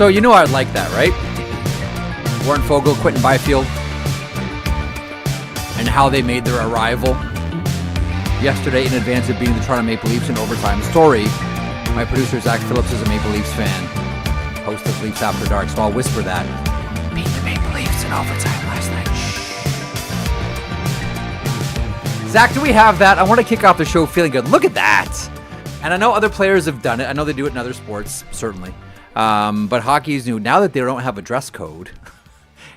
So you know I'd like that, right? Warren Foegele, Quinton Byfield, and how they made their arrival yesterday in advance of beating the Toronto Maple Leafs in overtime. Story, my producer Zach Phillips is a Maple Leafs fan, host of Leafs After Dark, so I'll whisper that. Beat the Maple Leafs in overtime last night. Shh. Zach, do we have that? I want to kick off the show feeling good. Look at that. And I know other players have done it. I know they do it in other sports, certainly. But hockey is new. Now that they don't have a dress code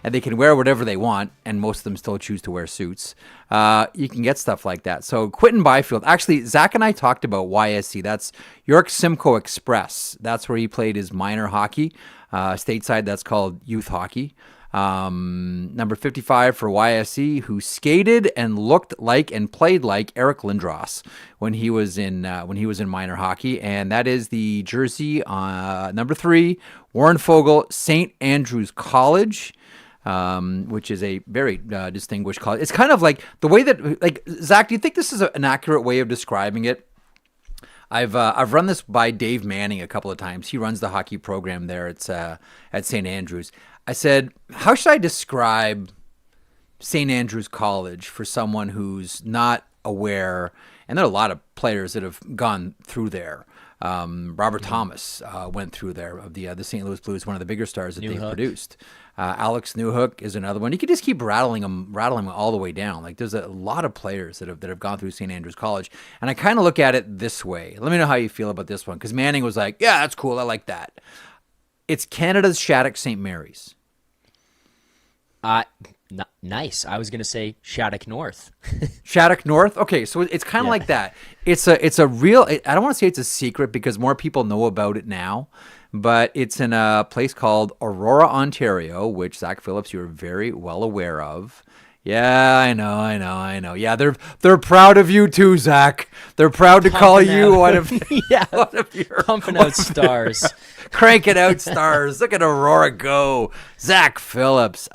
and they can wear whatever they want, and most of them still choose to wear suits, you can get stuff like that. So Quinton Byfield, actually, Zach and I talked about YSC. That's York Simcoe Express. That's where he played his minor hockey. Stateside, that's called youth hockey. Number 55 for YSC, who skated and looked like and played like Eric Lindros when he was in minor hockey, and that is the jersey number 3, Warren Foegele, St. Andrews College, which is a very distinguished college. It's kind of like the way that, like, Zach, do you think this is an accurate way of describing it? I've run this by Dave Manning a couple of times. He runs the hockey program there at St. Andrews. I said, how should I describe St. Andrews College for someone who's not aware? And there are a lot of players that have gone through there. Robert Thomas went through there, of the St. Louis Blues, one of the bigger stars that they've produced. Alex Newhook is another one. You could just keep rattling them all the way down. Like, there's a lot of players that have gone through St. Andrews College. And I kind of look at it this way. Let me know how you feel about this one, because Manning was like, yeah, that's cool. I like that. It's Canada's Shattuck St. Mary's. Nice. I was going to say Shattuck North. Shattuck North? Okay, so it's kind of like that. It's a real, I don't want to say it's a secret because more people know about it now, but it's in a place called Aurora, Ontario, which, Zach Phillips, you're very well aware of. Yeah, I know. Yeah, they're proud of you too, Zach. They're proud to call you one of your pumping out stars. Cranking out stars. Look at Aurora go. Zach Phillips.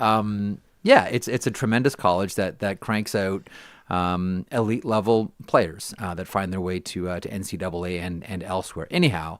Yeah, it's a tremendous college that cranks out elite level players that find their way to NCAA and elsewhere. Anyhow,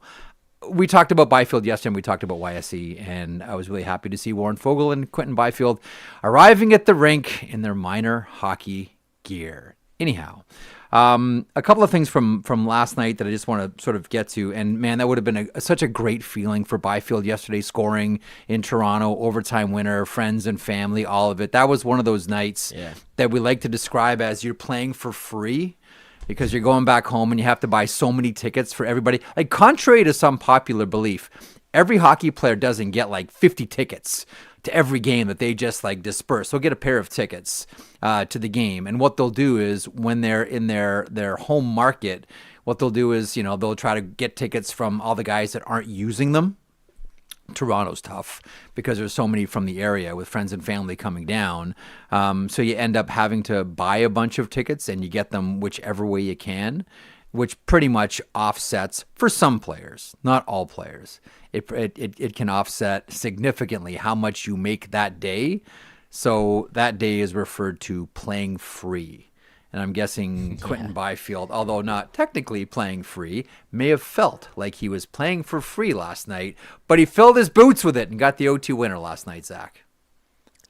we talked about Byfield yesterday, and we talked about YSC, and I was really happy to see Warren Foegele and Quinton Byfield arriving at the rink in their minor hockey gear. Anyhow, a couple of things from last night that I just want to sort of get to, and man, that would have been such a great feeling for Byfield yesterday, scoring in Toronto, overtime winner, friends and family, all of it. That was one of those nights that we like to describe as you're playing for free, because you're going back home and you have to buy so many tickets for everybody. Like, contrary to some popular belief, every hockey player doesn't get like 50 tickets to every game that they just like disperse. They'll get a pair of tickets to the game. And what they'll do is, when they're in their home market, what they'll do is, they'll try to get tickets from all the guys that aren't using them. Toronto's tough because there's so many from the area with friends and family coming down. So you end up having to buy a bunch of tickets, and you get them whichever way you can, which pretty much offsets, for some players, not all players, it can offset significantly how much you make that day. So that day is referred to playing free. And I'm guessing Quinton Byfield, although not technically playing free, may have felt like he was playing for free last night, but he filled his boots with it and got the O2 winner last night, Zach.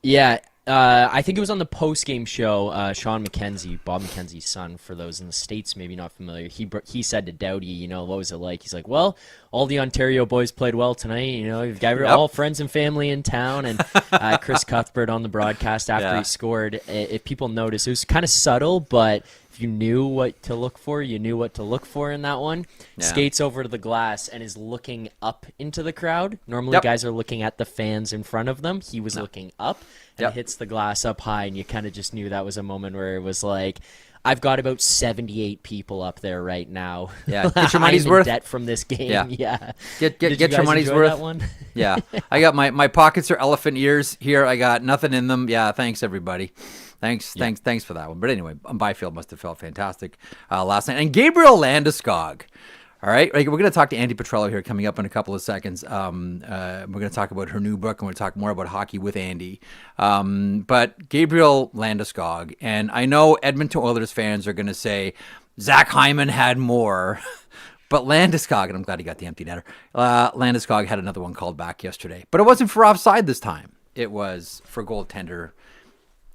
Yeah, I think it was on the post-game show. Sean McKenzie, Bob McKenzie's son, for those in the States maybe not familiar, he said to Dougie, what was it like? He's like, well, all the Ontario boys played well tonight. You've got all friends and family in town. And Chris Cuthbert on the broadcast after he scored, if people noticed, it was kind of subtle, but if you knew what to look for, you knew what to look for in that one. Yeah. Skates over to the glass and is looking up into the crowd. Normally guys are looking at the fans in front of them. He was looking up and hits the glass up high, and you kind of just knew that was a moment where it was like, I've got about 78 people up there right now. Yeah, get your money's worth. Debt from this game. Yeah. Get your money's worth. That one? Yeah, I got my pockets are elephant ears here. I got nothing in them. Yeah, thanks everybody. Thanks for that one. But anyway, Byfield must have felt fantastic last night. And Gabriel Landeskog. All right, we're going to talk to Andi Petrillo here coming up in a couple of seconds. We're going to talk about her new book, and we're going to talk more about hockey with Andi. But Gabriel Landeskog, and I know Edmonton Oilers fans are going to say, Zach Hyman had more. But Landeskog, and I'm glad he got the empty netter, Landeskog had another one called back yesterday. But it wasn't for offside this time. It was for goaltender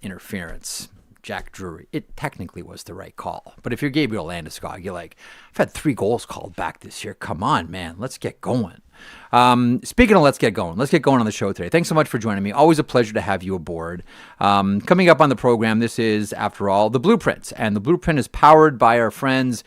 interference. Jack Drury. It technically was the right call. But if you're Gabriel Landeskog, you're like, I've had 3 goals called back this year. Come on, man. Let's get going. Speaking of let's get going on the show today. Thanks so much for joining me. Always a pleasure to have you aboard. Coming up on the program, this is, after all, The Blueprint. And The Blueprint is powered by our friends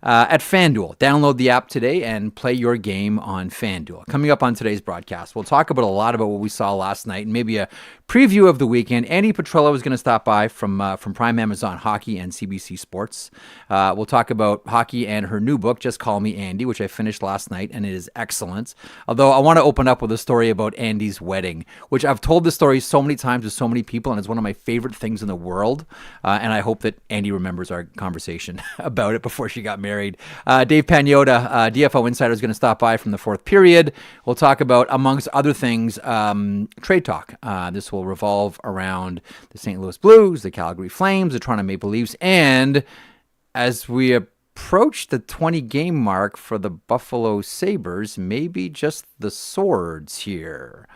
at FanDuel. Download the app today and play your game on FanDuel. Coming up on today's broadcast, we'll talk about a lot about what we saw last night and maybe a preview of the weekend. Andi Petrillo is going to stop by from Prime Amazon Hockey and CBC Sports. We'll talk about hockey and her new book, Just Call Me Andi, which I finished last night, and it is excellent. Although I want to open up with a story about Andi's wedding, which I've told the story so many times with so many people, and it's one of my favorite things in the world. And I hope that Andi remembers our conversation about it before she got married. Dave Pagnotta, DFO Insider, is going to stop by from the fourth period. We'll talk about, amongst other things, trade talk. This will revolve around the St. Louis Blues, the Calgary Flames, the Toronto Maple Leafs, and as we approach the 20-game mark for the Buffalo Sabres, maybe just the Swords here.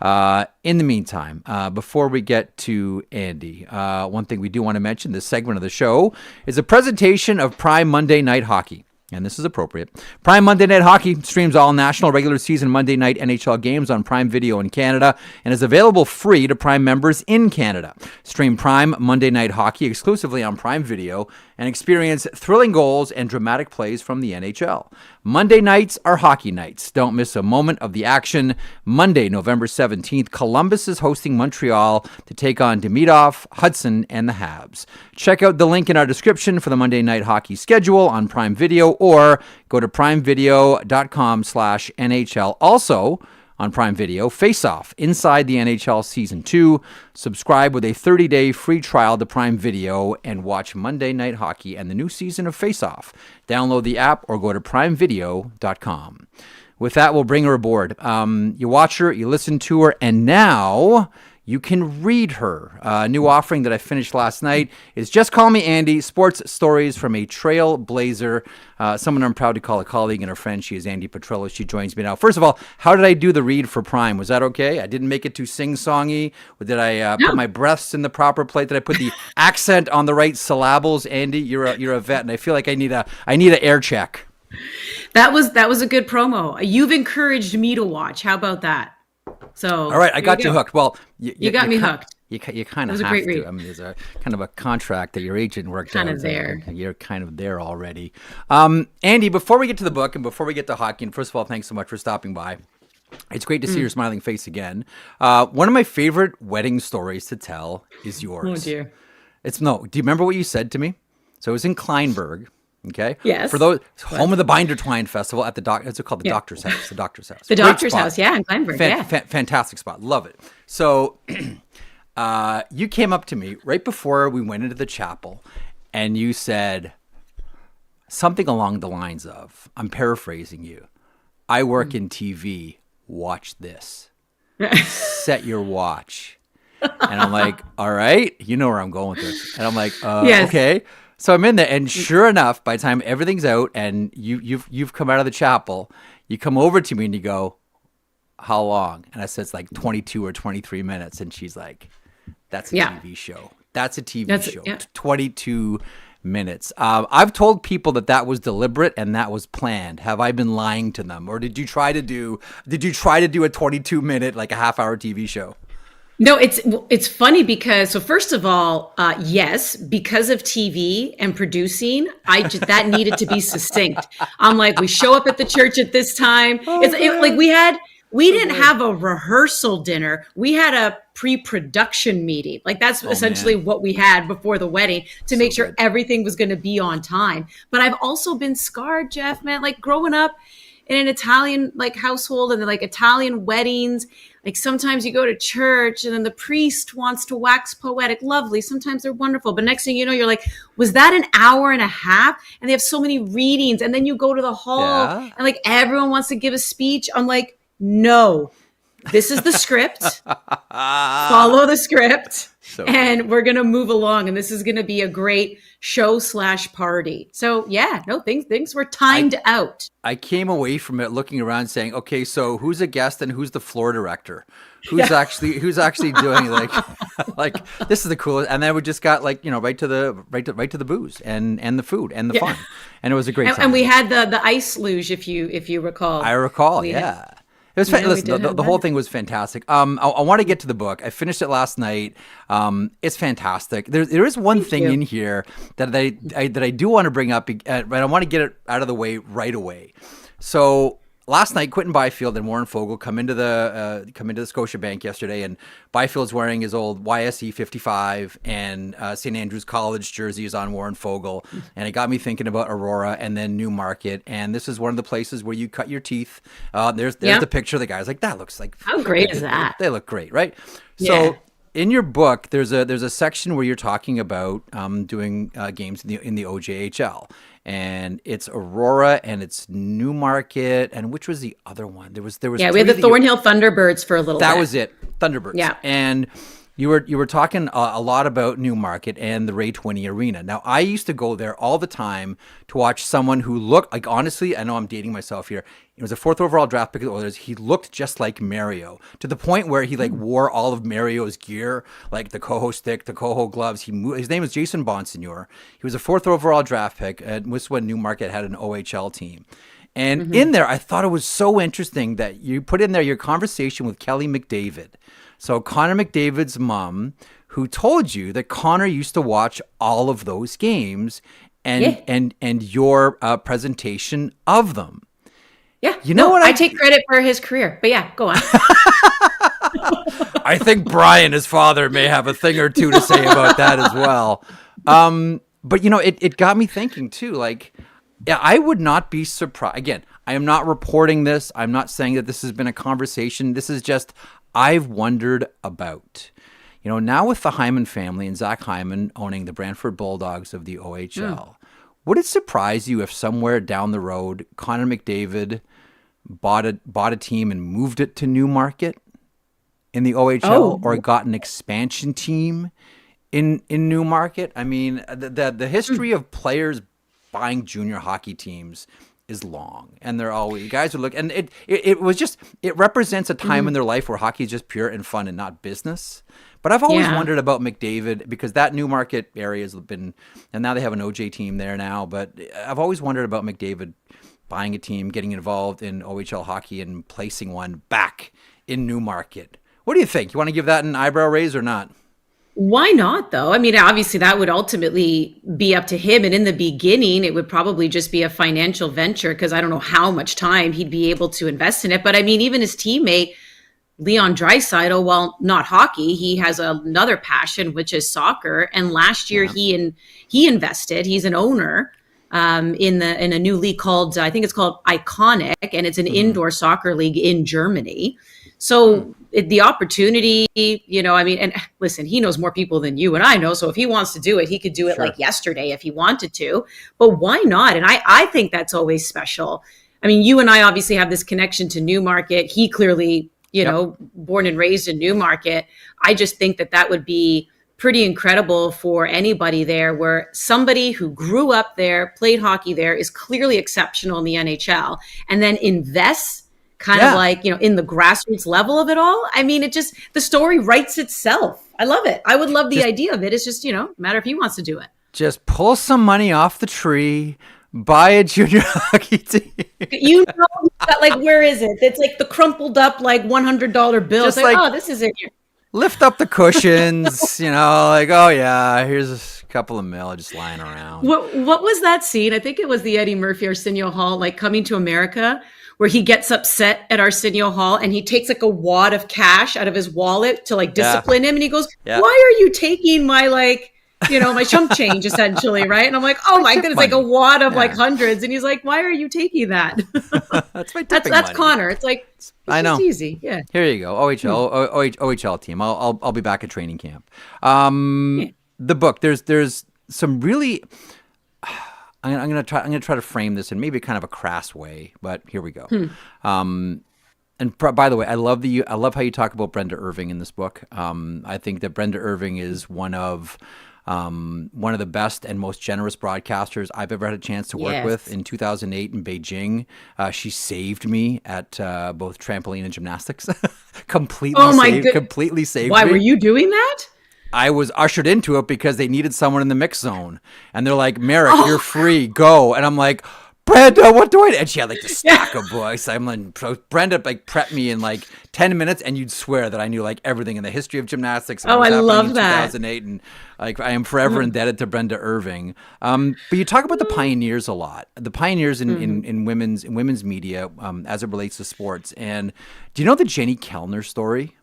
In the meantime, before we get to Andi, one thing we do want to mention, this segment of the show is a presentation of Prime Monday Night Hockey. And this is appropriate. Prime Monday Night Hockey streams all national regular season Monday night NHL games on Prime Video in Canada and is available free to Prime members in Canada. Stream Prime Monday Night Hockey exclusively on Prime Video and experience thrilling goals and dramatic plays from the NHL. Monday nights are hockey nights. Don't miss a moment of the action. Monday, November 17th, Columbus is hosting Montreal to take on Demidov, Hudson, and the Habs. Check out the link in our description for the Monday Night Hockey schedule on Prime Video, or go to primevideo.com/NHL. Also, on Prime Video, Faceoff, Inside the NHL Season 2. Subscribe with a 30-day free trial to Prime Video and watch Monday Night Hockey and the new season of Faceoff. Download the app or go to primevideo.com. With that, we'll bring her aboard. You watch her, you listen to her, and now you can read her. A new offering that I finished last night is Just Call Me Andi, sports stories from a trailblazer, someone I'm proud to call a colleague and a friend. She is Andi Petrillo. She joins me now. First of all, how did I do the read for Prime? Was that okay? I didn't make it too sing-songy? Did I put my breaths in the proper place? Did I put the accent on the right syllables? Andi, you're a vet, and I feel like I need an air check. That was a good promo. You've encouraged me to watch. How about that? So all right, I got you hooked. Well, you got me hooked. You kind of have to. I mean, there's a kind of a contract that your agent worked out. Kind of there. You're kind of there already. Andi, before we get to the book and before we get to hockey, and first of all, thanks so much for stopping by. It's great to see your smiling face again. One of my favorite wedding stories to tell is yours. Oh dear. Do you remember what you said to me? So it was in Kleinburg. Okay. Yes. For those home of the Binder Twine Festival at the It's called the Doctor's House. The Doctor's House. The Doctor's House. Yeah, in Kleinburg. Fantastic spot. Love it. So, you came up to me right before we went into the chapel, and you said something along the lines of, I'm paraphrasing you, "I work in TV. Watch this. Set your watch." And I'm like, all right, you know where I'm going with this. And I'm like, yes. Okay. So I'm in there, and sure enough, by the time everything's out and you've come out of the chapel, you come over to me and you go, "How long?" And I said, "It's like 22 or 23 minutes." And she's like, "That's a TV show. That's a TV show. Yeah. 22 minutes." I've told people that was deliberate and that was planned. Have I been lying to them, or did you try to do a 22-minute, like a half-hour TV show? No, it's funny because, so first of all, yes, because of TV and producing, that needed to be succinct. I'm like, we show up at the church at this time. We didn't have a rehearsal dinner. We had a pre-production meeting. Like that's essentially what we had before the wedding to make sure everything was going to be on time. But I've also been scarred, Jeff, man, like growing up in an Italian household and like Italian weddings. Like sometimes you go to church and then the priest wants to wax poetic. Lovely. Sometimes they're wonderful. But next thing you know, you're like, was that an hour and a half? And they have so many readings. And then you go to the hall and like everyone wants to give a speech. I'm like, no, This is the script. Follow the script. And we're going to move along. And this is going to be a great show/party. So yeah, no, things were timed out. I came away from it looking around saying, okay, so who's a guest and who's the floor director? Who's actually doing like this is the coolest. And then we just got right to the booze and the food and the fun. And it was a great time. And we had the ice luge, if you recall. I recall, yeah. It was listen, the whole thing was fantastic. I want to get to the book. I finished it last night. It's fantastic. There is one thing in here that I do want to bring up, but I want to get it out of the way right away. So last night, Quinton Byfield and Warren Foegele come into the Scotiabank yesterday, and Byfield's wearing his old YSE 55 and St. Andrews College jersey is on Warren Foegele, and it got me thinking about Aurora and then Newmarket, and this is one of the places where you cut your teeth. There's the picture of the guys. Like, that looks like, how great is that? They look great, right? So in your book, there's a section where you're talking about doing games in the OJHL. And it's Aurora and it's Newmarket, and which was the other one? There was we had the Thornhill Thunderbirds for a little bit. That was it, Thunderbirds. Yeah, and you were talking a lot about Newmarket and the Ray 20 Arena. Now, I used to go there all the time to watch someone who looked like, honestly, I know I'm dating myself here. It was a 4th overall draft pick of the Oilers. He looked just like Mario, to the point where he wore all of Mario's gear, like the Coho stick, the Coho gloves. His name was Jason Bonsignor. He was a 4th overall draft pick, and was when Newmarket had an OHL team. And in there, I thought it was so interesting that you put in there your conversation with Kelly McDavid. So Connor McDavid's mom, who told you that Connor used to watch all of those games and your presentation of them. Yeah. You know what? I take credit for his career, but yeah, go on. I think Brian, his father, may have a thing or two to say about that as well. But it got me thinking too, like, yeah, I would not be surprised. Again, I am not reporting this. I'm not saying that this has been a conversation. This is just, I've wondered about, now with the Hyman family and Zach Hyman owning the Brantford Bulldogs of the OHL, would it surprise you if somewhere down the road, Connor McDavid bought a team and moved it to Newmarket in the OHL, or got an expansion team in Newmarket? I mean, the history of players buying junior hockey teams is long, and they're always guys who look, and it represents a time in their life where hockey is just pure and fun and not business. But I've always wondered about McDavid, because that Newmarket area has been, and now they have an OJ team there now, but I've always wondered about McDavid buying a team, getting involved in OHL hockey and placing one back in Newmarket. What do you think? You want to give that an eyebrow raise or not? Why not, though? I mean, obviously that would ultimately be up to him. And in the beginning, it would probably just be a financial venture, because I don't know how much time he'd be able to invest in it. But I mean, even his teammate, Leon Draisaitl, while not hockey, he has another passion, which is soccer. And last year he invested. He's an owner in a new league called, I think it's called Iconic, and it's an indoor soccer league in Germany. So the opportunity, I mean, and listen, he knows more people than you and I know. So if he wants to do it, he could do it like yesterday if he wanted to. But why not? And I think that's always special. I mean, you and I obviously have this connection to Newmarket. He clearly, born and raised in Newmarket. I just think that would be pretty incredible for anybody there, where somebody who grew up there, played hockey there, is clearly exceptional in the NHL, and then invests kind of like, in the grassroots level of it all. I mean, the story writes itself. I love it. I would love the idea of it. It's just, matter if he wants to do it. Just pull some money off the tree, buy a junior hockey team. Where is it? It's like the crumpled up, $100 bill. It's like, oh, this is it here. Lift up the cushions, oh yeah, here's a couple of mil just lying around. What was that scene? I think it was the Eddie Murphy Arsenio Hall, Coming to America, where he gets upset at Arsenio Hall and he takes a wad of cash out of his wallet to discipline him. And he goes, why are you taking my my chump change, essentially, right? And I'm like, oh my goodness, money. A wad of hundreds. And he's like, why are you taking that? That's my tipping that's money. Connor. It's I know. It's easy. Yeah. Here you go. OHL team. I'll be back at training camp. The book, there's some really, I'm gonna try to frame this in maybe kind of a crass way, but here we go. And by the way, I love how you talk about Brenda Irving in this book. I think that Brenda Irving is one of the best and most generous broadcasters I've ever had a chance to work with. In 2008 in Beijing, she saved me at both trampoline and gymnastics. Completely saved Why me. were you doing that? I was ushered into it because they needed someone in the mix zone, and they're like, "Marek, you're free, go." And I'm like, "Brenda, what do I do?" And she had like the stack of books. I'm like, so Brenda like prepped me in like 10 minutes, and you'd swear that I knew like everything in the history of gymnastics. I love in that. 2008, and like I am forever indebted to Brenda Irving. But you talk about the pioneers a lot, the pioneers in women's media as it relates to sports. And do you know the Jenny Kellner story?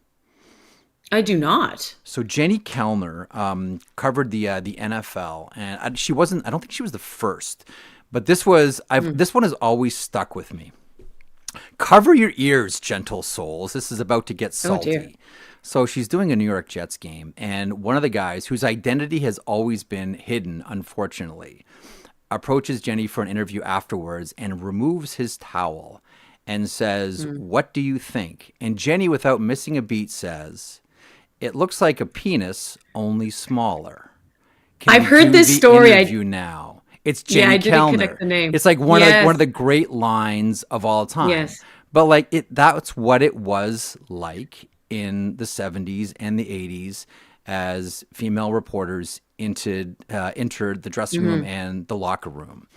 I do not. So Jenny Kellner covered the NFL, and she wasn't. I don't think she was the first, but this one has always stuck with me. Cover your ears, gentle souls. This is about to get salty. Oh, dear. So she's doing a New York Jets game, and one of the guys whose identity has always been hidden, unfortunately, approaches Jenny for an interview afterwards and removes his towel and says, "What do you think?" And Jenny, without missing a beat, says, "It looks like a penis, only smaller." I've heard this story. Interview now. It's Jenny I Kellner. didn't connect the name. It's like one of the great lines of all time. Yes. But like that's what it was like in the 70s and the 80s as female reporters entered the dressing room and the locker room.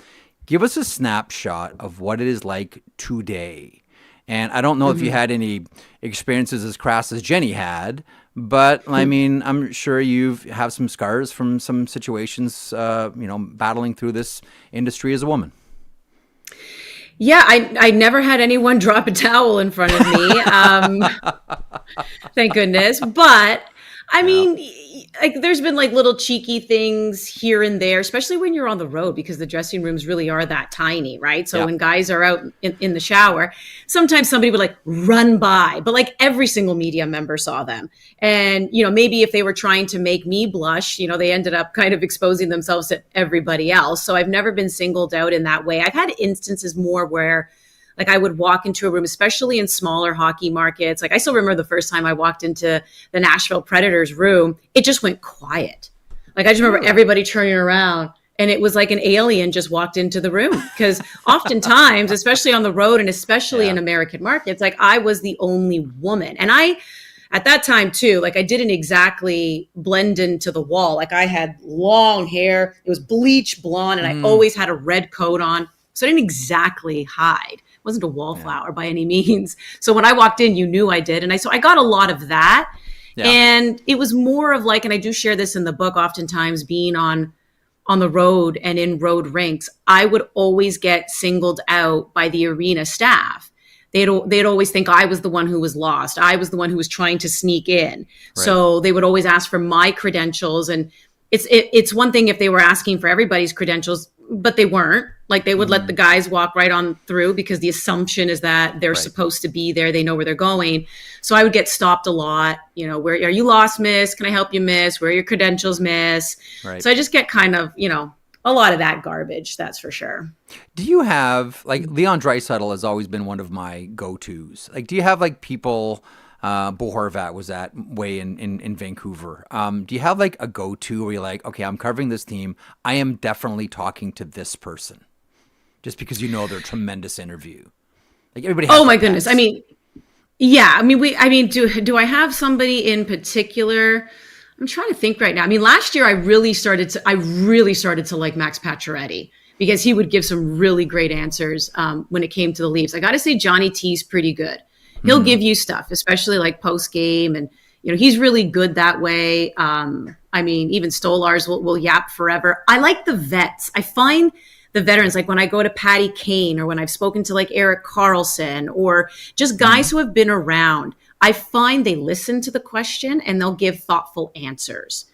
Give us a snapshot of what it is like today. And I don't know if you had any experiences as crass as Jenny had, but I mean, I'm sure you have some scars from some situations, battling through this industry as a woman. Yeah, I never had anyone drop a towel in front of me. Thank goodness. But I mean, like there's been like little cheeky things here and there, especially when you're on the road, because the dressing rooms really are that tiny, right? So when guys are out in the shower, sometimes somebody would like run by, but like every single media member saw them. And, maybe if they were trying to make me blush, they ended up kind of exposing themselves to everybody else. So I've never been singled out in that way. I've had instances more where like I would walk into a room, especially in smaller hockey markets. Like I still remember the first time I walked into the Nashville Predators room, it just went quiet. Like I just remember everybody turning around and it was like an alien just walked into the room. Because oftentimes, especially on the road and especially in American markets, like I was the only woman. And at that time too, like I didn't exactly blend into the wall. Like I had long hair, it was bleach blonde, and I always had a red coat on. So I didn't exactly hide. Wasn't a wallflower by any means. So when I walked in, you knew I did. And I got a lot of that. Yeah. And it was more of like, and I do share this in the book, oftentimes being on the road and in road rinks, I would always get singled out by the arena staff. They'd always think I was the one who was lost. I was the one who was trying to sneak in. Right. So they would always ask for my credentials. And it's one thing if they were asking for everybody's credentials, but they weren't. Like they would let the guys walk right on through because the assumption is that they're supposed to be there. They know where they're going. So I would get stopped a lot. Where are you lost, miss? Can I help you, miss? Where are your credentials, miss? Right. So I just get kind of, a lot of that garbage. That's for sure. Do you have like Leon Draisaitl has always been one of my go-tos. Like, do you have like people? Bo Horvat was that way in Vancouver. Do you have like a go-to where you're like, okay, I'm covering this team. I am definitely talking to this person, just because they're a tremendous interview. Like everybody. Has my goodness. I mean, do I have somebody in particular? I'm trying to think right now. I mean, last year I really started to like Max Pacioretty because he would give some really great answers when it came to the Leafs. I got to say, Johnny T's pretty good. He'll give you stuff, especially like post game. And, he's really good that way. Even Stolars will yap forever. I like the vets. I find the veterans, like when I go to Patty Kane or when I've spoken to like Erik Karlsson or just guys who have been around, I find they listen to the question and they'll give thoughtful answers.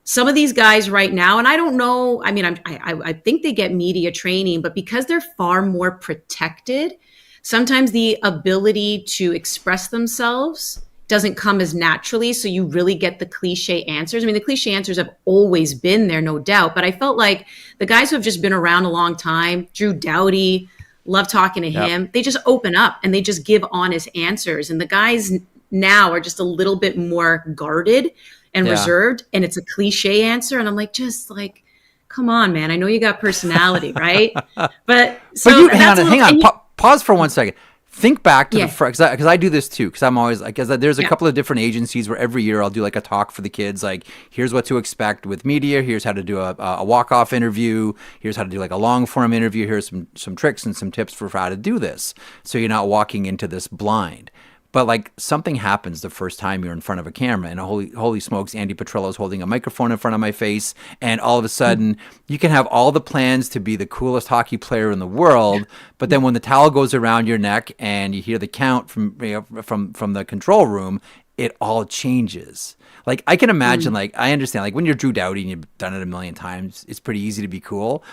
Some of these guys right now, and I don't know, I think they get media training, but because they're far more protected, sometimes the ability to express themselves doesn't come as naturally. So you really get the cliche answers. I mean, the cliche answers have always been there, no doubt. But I felt like the guys who have just been around a long time, Drew Doughty, Love talking to him. They just open up and they just give honest answers. And the guys now are just a little bit more guarded and reserved. And it's a cliche answer. And I'm like, just like, come on, man. I know you got personality, right? But hang on. Pause for 1 second. Think back to because I do this too, because I'm always like, there's a couple of different agencies where every year I'll do like a talk for the kids, like here's what to expect with media, here's how to do a walk-off interview, here's how to do like a long-form interview, here's some tricks and some tips for how to do this, so you're not walking into this blind. But like something happens the first time you're in front of a camera, and holy smokes, Andi Petrillo is holding a microphone in front of my face, and all of a sudden you can have all the plans to be the coolest hockey player in the world, but then when the towel goes around your neck and you hear the count from the control room, it all changes. Like I can imagine, like I understand, like when you're Drew Doughty and you've done it a million times, it's pretty easy to be cool.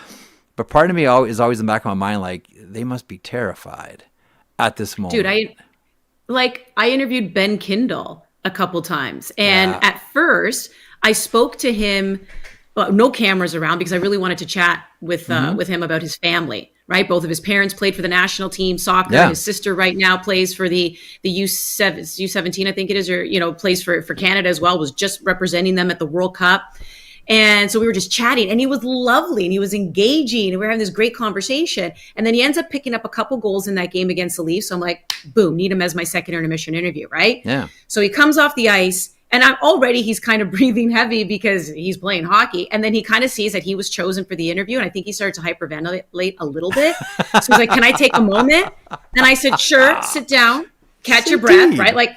But part of me is always in the back of my mind, like they must be terrified at this moment. Dude, I interviewed Ben Kindle a couple times. And at first I spoke to him, well, no cameras around, because I really wanted to chat with him about his family, right? Both of his parents played for the national team soccer. Yeah. His sister right now plays for the U17, I think it is, or, plays for Canada as well, was just representing them at the World Cup. And so we were just chatting, and he was lovely and he was engaging, and we were having this great conversation. And then he ends up picking up a couple goals in that game against the Leafs. So I'm like, boom, need him as my second intermission interview, right? Yeah. So he comes off the ice, and he's kind of breathing heavy because he's playing hockey. And then he kind of sees that he was chosen for the interview. And I think he started to hyperventilate a little bit. So he's like, can I take a moment? And I said, sure, sit down, catch your breath, right? Like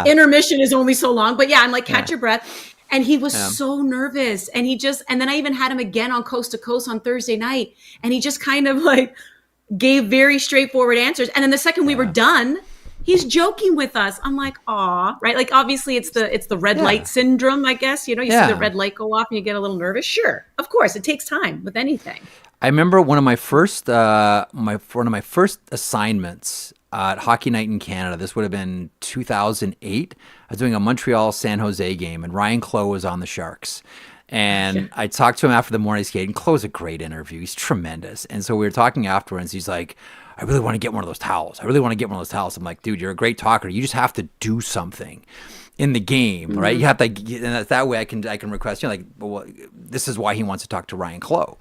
intermission is only so long, but I'm like, catch your breath. And he was so nervous, and and then I even had him again on Coast to Coast on Thursday night, and he just kind of like gave very straightforward answers. And then the second we were done, he's joking with us. I'm like, aw, right? Like obviously it's the red light syndrome, I guess. You see the red light go off and you get a little nervous. Sure, of course, it takes time with anything. I remember one of my first assignments at Hockey Night in Canada. This would have been 2008. I was doing a Montreal-San Jose game, and Ryan Clough was on the Sharks. And I talked to him after the morning skate, and Clough's a great interview. He's tremendous. And so we were talking afterwards. He's like, I really want to get one of those towels. I'm like, dude, you're a great talker. You just have to do something in the game, right? You have to, and that way I can request, well, this is why he wants to talk to Ryan Clough.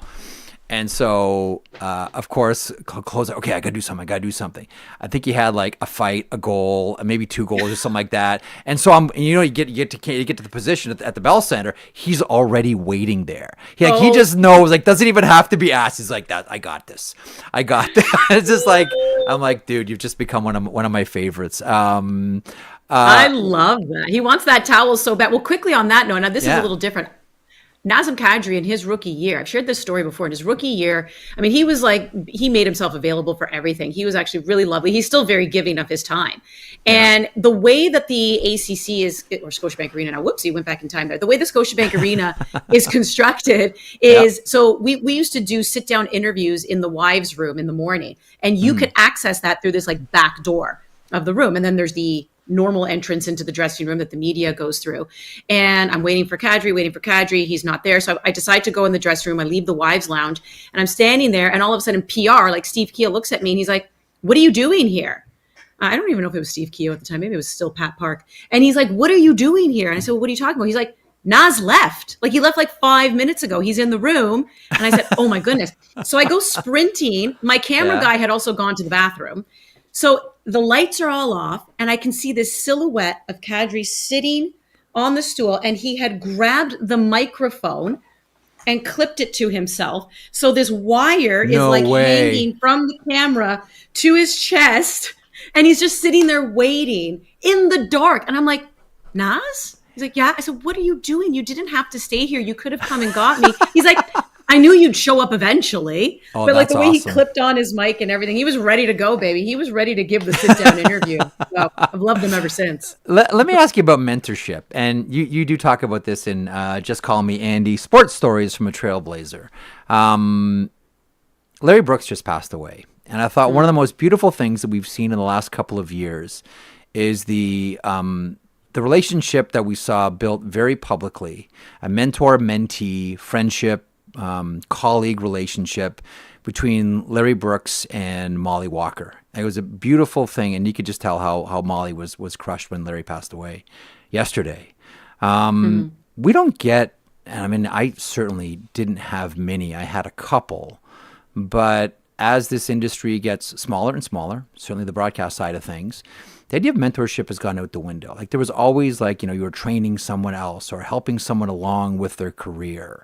And so, of course, Clough's like, okay, I gotta do something. I think he had like a fight, a goal, maybe 2 goals or something like that. And so you get to the position at the Bell Center. He's already waiting there. He just knows, like, doesn't even have to be asked. He's like, I got this. It's just like, I'm like, dude, you've just become one of my favorites. I love that. He wants that towel so bad. Well, quickly on that note, now this is a little different. Nazem Kadri in his rookie year, I've shared this story before, in his rookie year, I mean, he made himself available for everything. He was actually really lovely. He's still very giving of his time. And the way that the ACC or Scotiabank Arena, now whoopsie, went back in time there. The way the Scotiabank Arena is constructed is, so we used to do sit down interviews in the wives' room in the morning, and you could access that through this like back door of the room. And then there's the normal entrance into the dressing room that the media goes through. And I'm waiting for Kadri. He's not there. So I decide to go in the dressing room. I leave the wives lounge, and I'm standing there, and all of a sudden PR, like Steve Keogh, looks at me and he's like, what are you doing here? I don't even know if it was Steve Keogh at the time. Maybe it was still Pat Park. And he's like, what are you doing here? And I said, well, what are you talking about? He's like, Naz left. Like, he left like 5 minutes ago. He's in the room. And I said, oh my goodness. So I go sprinting. My camera guy had also gone to the bathroom. So the lights are all off, and I can see this silhouette of Kadri sitting on the stool, and he had grabbed the microphone and clipped it to himself. So this wire is hanging from the camera to his chest, and he's just sitting there waiting in the dark. And I'm like, Naz? He's like, yeah. I said, what are you doing? You didn't have to stay here. You could have come and got me. He's like, I knew you'd show up eventually, but like the way he clipped on his mic and everything, he was ready to go, baby. He was ready to give the sit-down interview. So I've loved him ever since. Let me ask you about mentorship. And you do talk about this in Just Call Me Andi, Sports Stories from a Trailblazer. Larry Brooks just passed away. And I thought one of the most beautiful things that we've seen in the last couple of years is the relationship that we saw built very publicly, a mentor-mentee friendship, colleague relationship between Larry Brooks and Molly Walker. It was a beautiful thing, and you could just tell how Molly was crushed when Larry passed away yesterday. We don't get, and I mean, I certainly didn't have many. I had a couple, but as this industry gets smaller and smaller, certainly the broadcast side of things, the idea of mentorship has gone out the window. Like there was always like, you were training someone else or helping someone along with their career.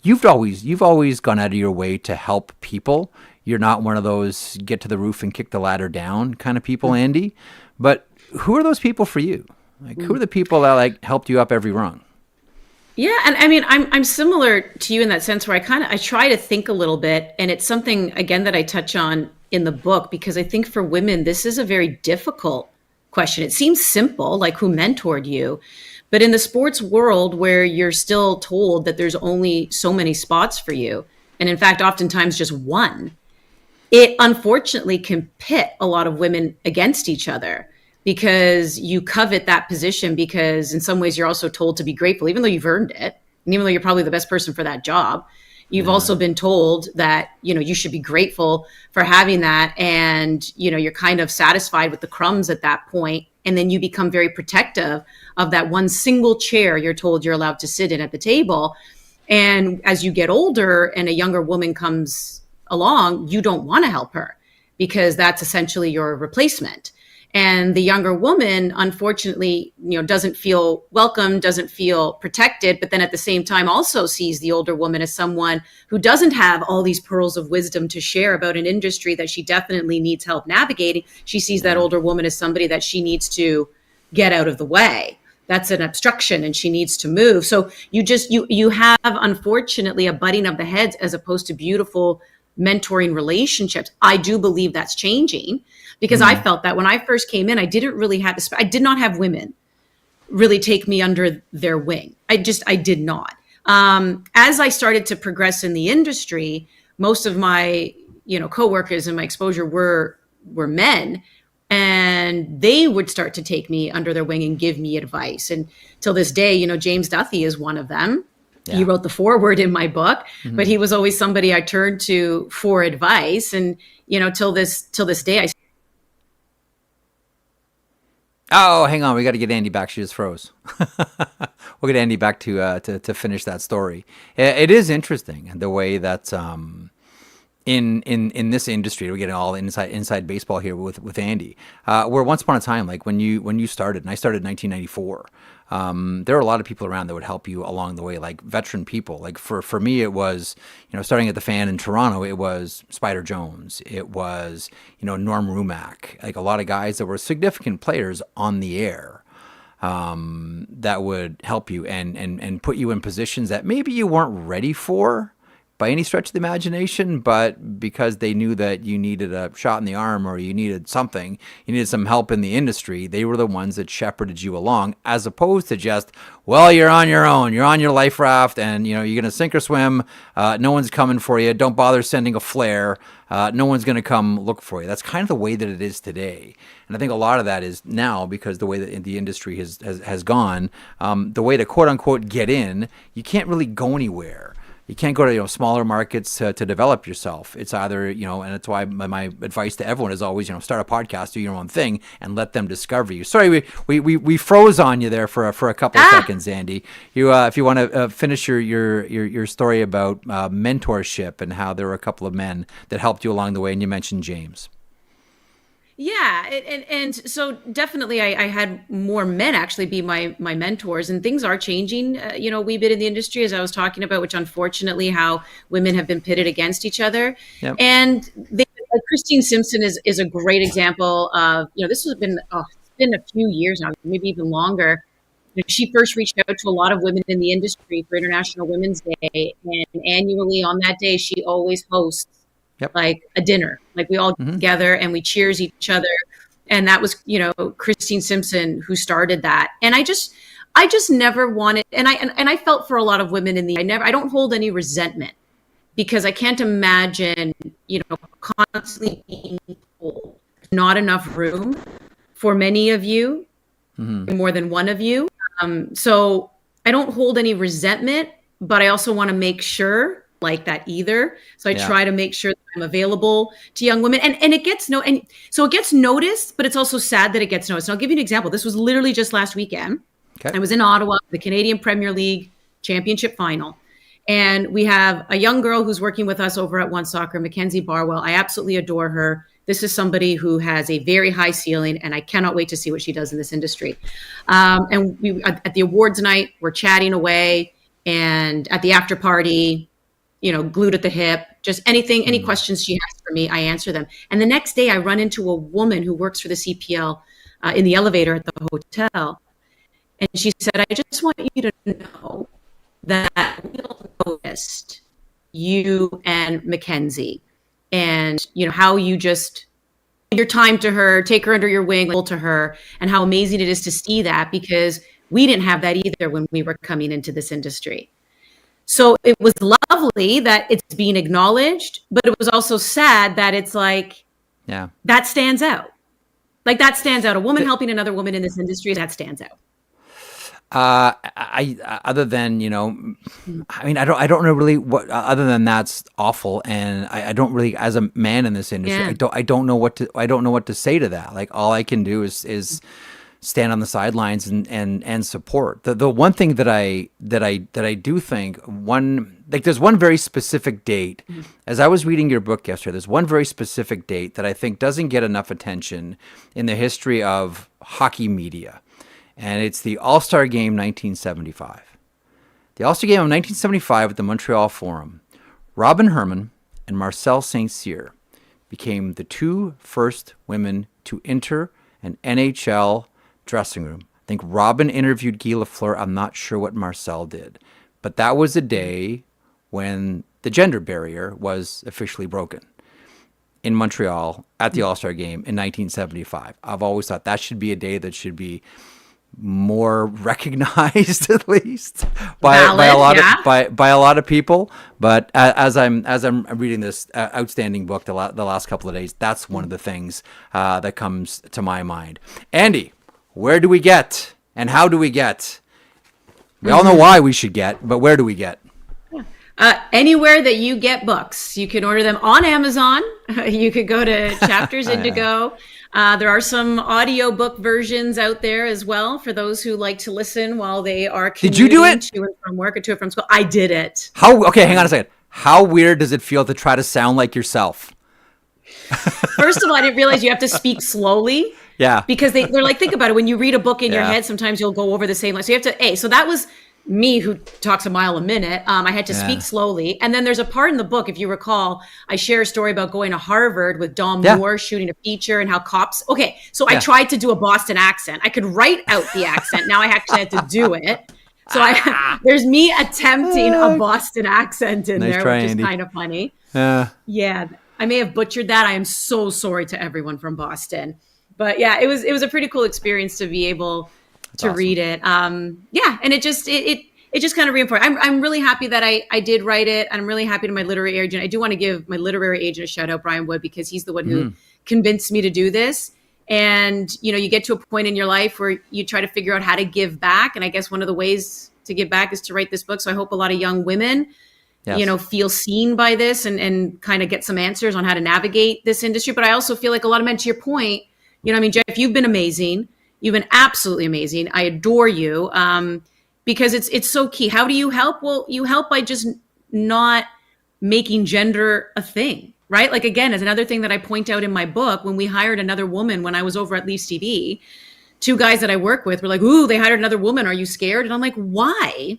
You've always gone out of your way to help people. You're not one of those get to the roof and kick the ladder down kind of people, Andy. But who are those people for you? Like who are the people that like helped you up every rung? Yeah, and I mean, I'm similar to you in that sense where I try to think a little bit, and it's something again that I touch on in the book because I think for women this is a very difficult question. It seems simple, like who mentored you, but in the sports world where you're still told that there's only so many spots for you, and in fact, oftentimes just one, it unfortunately can pit a lot of women against each other. Because you covet that position because in some ways you're also told to be grateful, even though you've earned it. And even though you're probably the best person for that job, you've also been told that, you should be grateful for having that. And, you're kind of satisfied with the crumbs at that point. And then you become very protective of that one single chair you're told you're allowed to sit in at the table. And as you get older and a younger woman comes along, you don't want to help her because that's essentially your replacement. And the younger woman, unfortunately, doesn't feel welcome, doesn't feel protected, but then at the same time also sees the older woman as someone who doesn't have all these pearls of wisdom to share about an industry that she definitely needs help navigating. She sees that older woman as somebody that she needs to get out of the way. That's an obstruction and she needs to move. So you have, unfortunately, a butting of the heads as opposed to beautiful mentoring relationships. I do believe that's changing because I felt that when I first came in, I did not have women really take me under their wing. I did not. As I started to progress in the industry, most of my, coworkers and my exposure were men, and they would start to take me under their wing and give me advice. And till this day, James Duthie is one of them. Yeah. He wrote the foreword in my book, but he was always somebody I turned to for advice. And, till this day, Oh, hang on. We got to get Andy back. She just froze. We'll get Andy back to finish that story. It is interesting the way that in this industry, we're getting all inside baseball here with Andy. Where once upon a time, like when you started, and I started in 1994. There are a lot of people around that would help you along the way, like veteran people. Like for me, it was, starting at the Fan in Toronto, it was Spider Jones. It was, Norm Rumack, like a lot of guys that were significant players on the air, that would help you and put you in positions that maybe you weren't ready for by any stretch of the imagination, but because they knew that you needed a shot in the arm or you needed something, you needed some help in the industry, they were the ones that shepherded you along, as opposed to just, well, you're on your own, you're on your life raft, and you're going to sink or swim, no one's coming for you, don't bother sending a flare, no one's going to come look for you. That's kind of the way that it is today. And I think a lot of that is now because the way that the industry has gone, the way to quote unquote get in, you can't really go anywhere. You can't go to smaller markets to develop yourself. It's either and that's why my advice to everyone is always start a podcast, do your own thing, and let them discover you. Sorry, we froze on you there for a couple of seconds, Andy. You if you want to finish your story about mentorship and how there were a couple of men that helped you along the way, and you mentioned James. Yeah, and so definitely I had more men actually be my mentors, and things are changing, a wee bit in the industry, as I was talking about, which unfortunately how women have been pitted against each other. Yep. And Christine Simpson is a great example of, this has been, it's been a few years now, maybe even longer. She first reached out to a lot of women in the industry for International Women's Day, and annually on that day, she always hosts like a dinner, like we all get together and we cheers each other. And that was, Christine Simpson who started that. And I just never wanted, and I felt for a lot of women I don't hold any resentment because I can't imagine, constantly being told not enough room for many of you, more than one of you. So I don't hold any resentment, but I also want to make sure like that either. So I try to make sure that I'm available to young women, and it gets it gets noticed, but it's also sad that it gets noticed. And I'll give you an example. This was literally just last weekend. Okay. I was in Ottawa, the Canadian Premier League championship final. And we have a young girl who's working with us over at One Soccer, Mackenzie Barwell. I absolutely adore her. This is somebody who has a very high ceiling, and I cannot wait to see what she does in this industry. And we at the awards night, we're chatting away, and at the after party, glued at the hip, just any questions she has for me, I answer them. And the next day I run into a woman who works for the CPL in the elevator at the hotel. And she said, I just want you to know that we all noticed you and Mackenzie, and how you just give your time to her, take her under your wing, to her, and how amazing it is to see that, because we didn't have that either when we were coming into this industry. So it was lovely that it's being acknowledged, but it was also sad that it's like, that stands out. Like, that stands out. A woman helping another woman in this industry, that stands out. Other than, I don't know really what, other than that's awful. And I don't really, as a man in this industry, I don't know what to say to that. Like, all I can do is stand on the sidelines and support. The one thing that I do think, there's one very specific date, as I was reading your book yesterday, there's one very specific date that I think doesn't get enough attention in the history of hockey media. And it's the All-Star Game 1975. The All-Star Game of 1975 at the Montreal Forum. Robin Herman and Marcel St. Cyr became the two first women to enter an NHL dressing room. I think Robin interviewed Guy Lafleur. I'm not sure what Marcel did. But that was a day when the gender barrier was officially broken in Montreal at the All-Star Game in 1975. I've always thought that should be a day that should be more recognized, at least by a lot of people. But as I'm reading this outstanding book the last couple of days, that's one of the things that comes to my mind. Andi, where do we get and how do we get? We all know why we should get, but where do we get? Anywhere that you get books. You can order them on Amazon. You could go to Chapters Indigo. There are some audiobook versions out there as well for those who like to listen while they are commuting. Did you do it? To and from work or to and from school. I did it. Okay, hang on a second. How weird does it feel to try to sound like yourself? First of all, I didn't realize you have to speak slowly. Yeah. Because they're like, think about it. When you read a book in your head, sometimes you'll go over the same line. So you have to, so that was me, who talks a mile a minute. I had to speak slowly. And then there's a part in the book, if you recall, I share a story about going to Harvard with Dom Moore, shooting a feature, and how cops. Okay, so I tried to do a Boston accent. I could write out the accent. Now I actually had to do it. So there's me attempting a Boston accent in there, which is kind of funny. Yeah, I may have butchered that. I am so sorry to everyone from Boston. But yeah, it was a pretty cool experience to be able to read it. And it just kind of reinforced. I'm really happy that I did write it. And I'm really happy to my literary agent. I do want to give my literary agent a shout out, Brian Wood, because he's the one who convinced me to do this. And, you get to a point in your life where you try to figure out how to give back. And I guess one of the ways to give back is to write this book. So I hope a lot of young women, feel seen by this and kind of get some answers on how to navigate this industry. But I also feel like a lot of men, to your point, Jeff, you've been amazing. You've been absolutely amazing. I adore you because it's so key. How do you help? Well, you help by just not making gender a thing, right? Like, again, as another thing that I point out in my book, when we hired another woman, when I was over at Leafs TV, two guys that I work with were like, ooh, they hired another woman. Are you scared? And I'm like, why?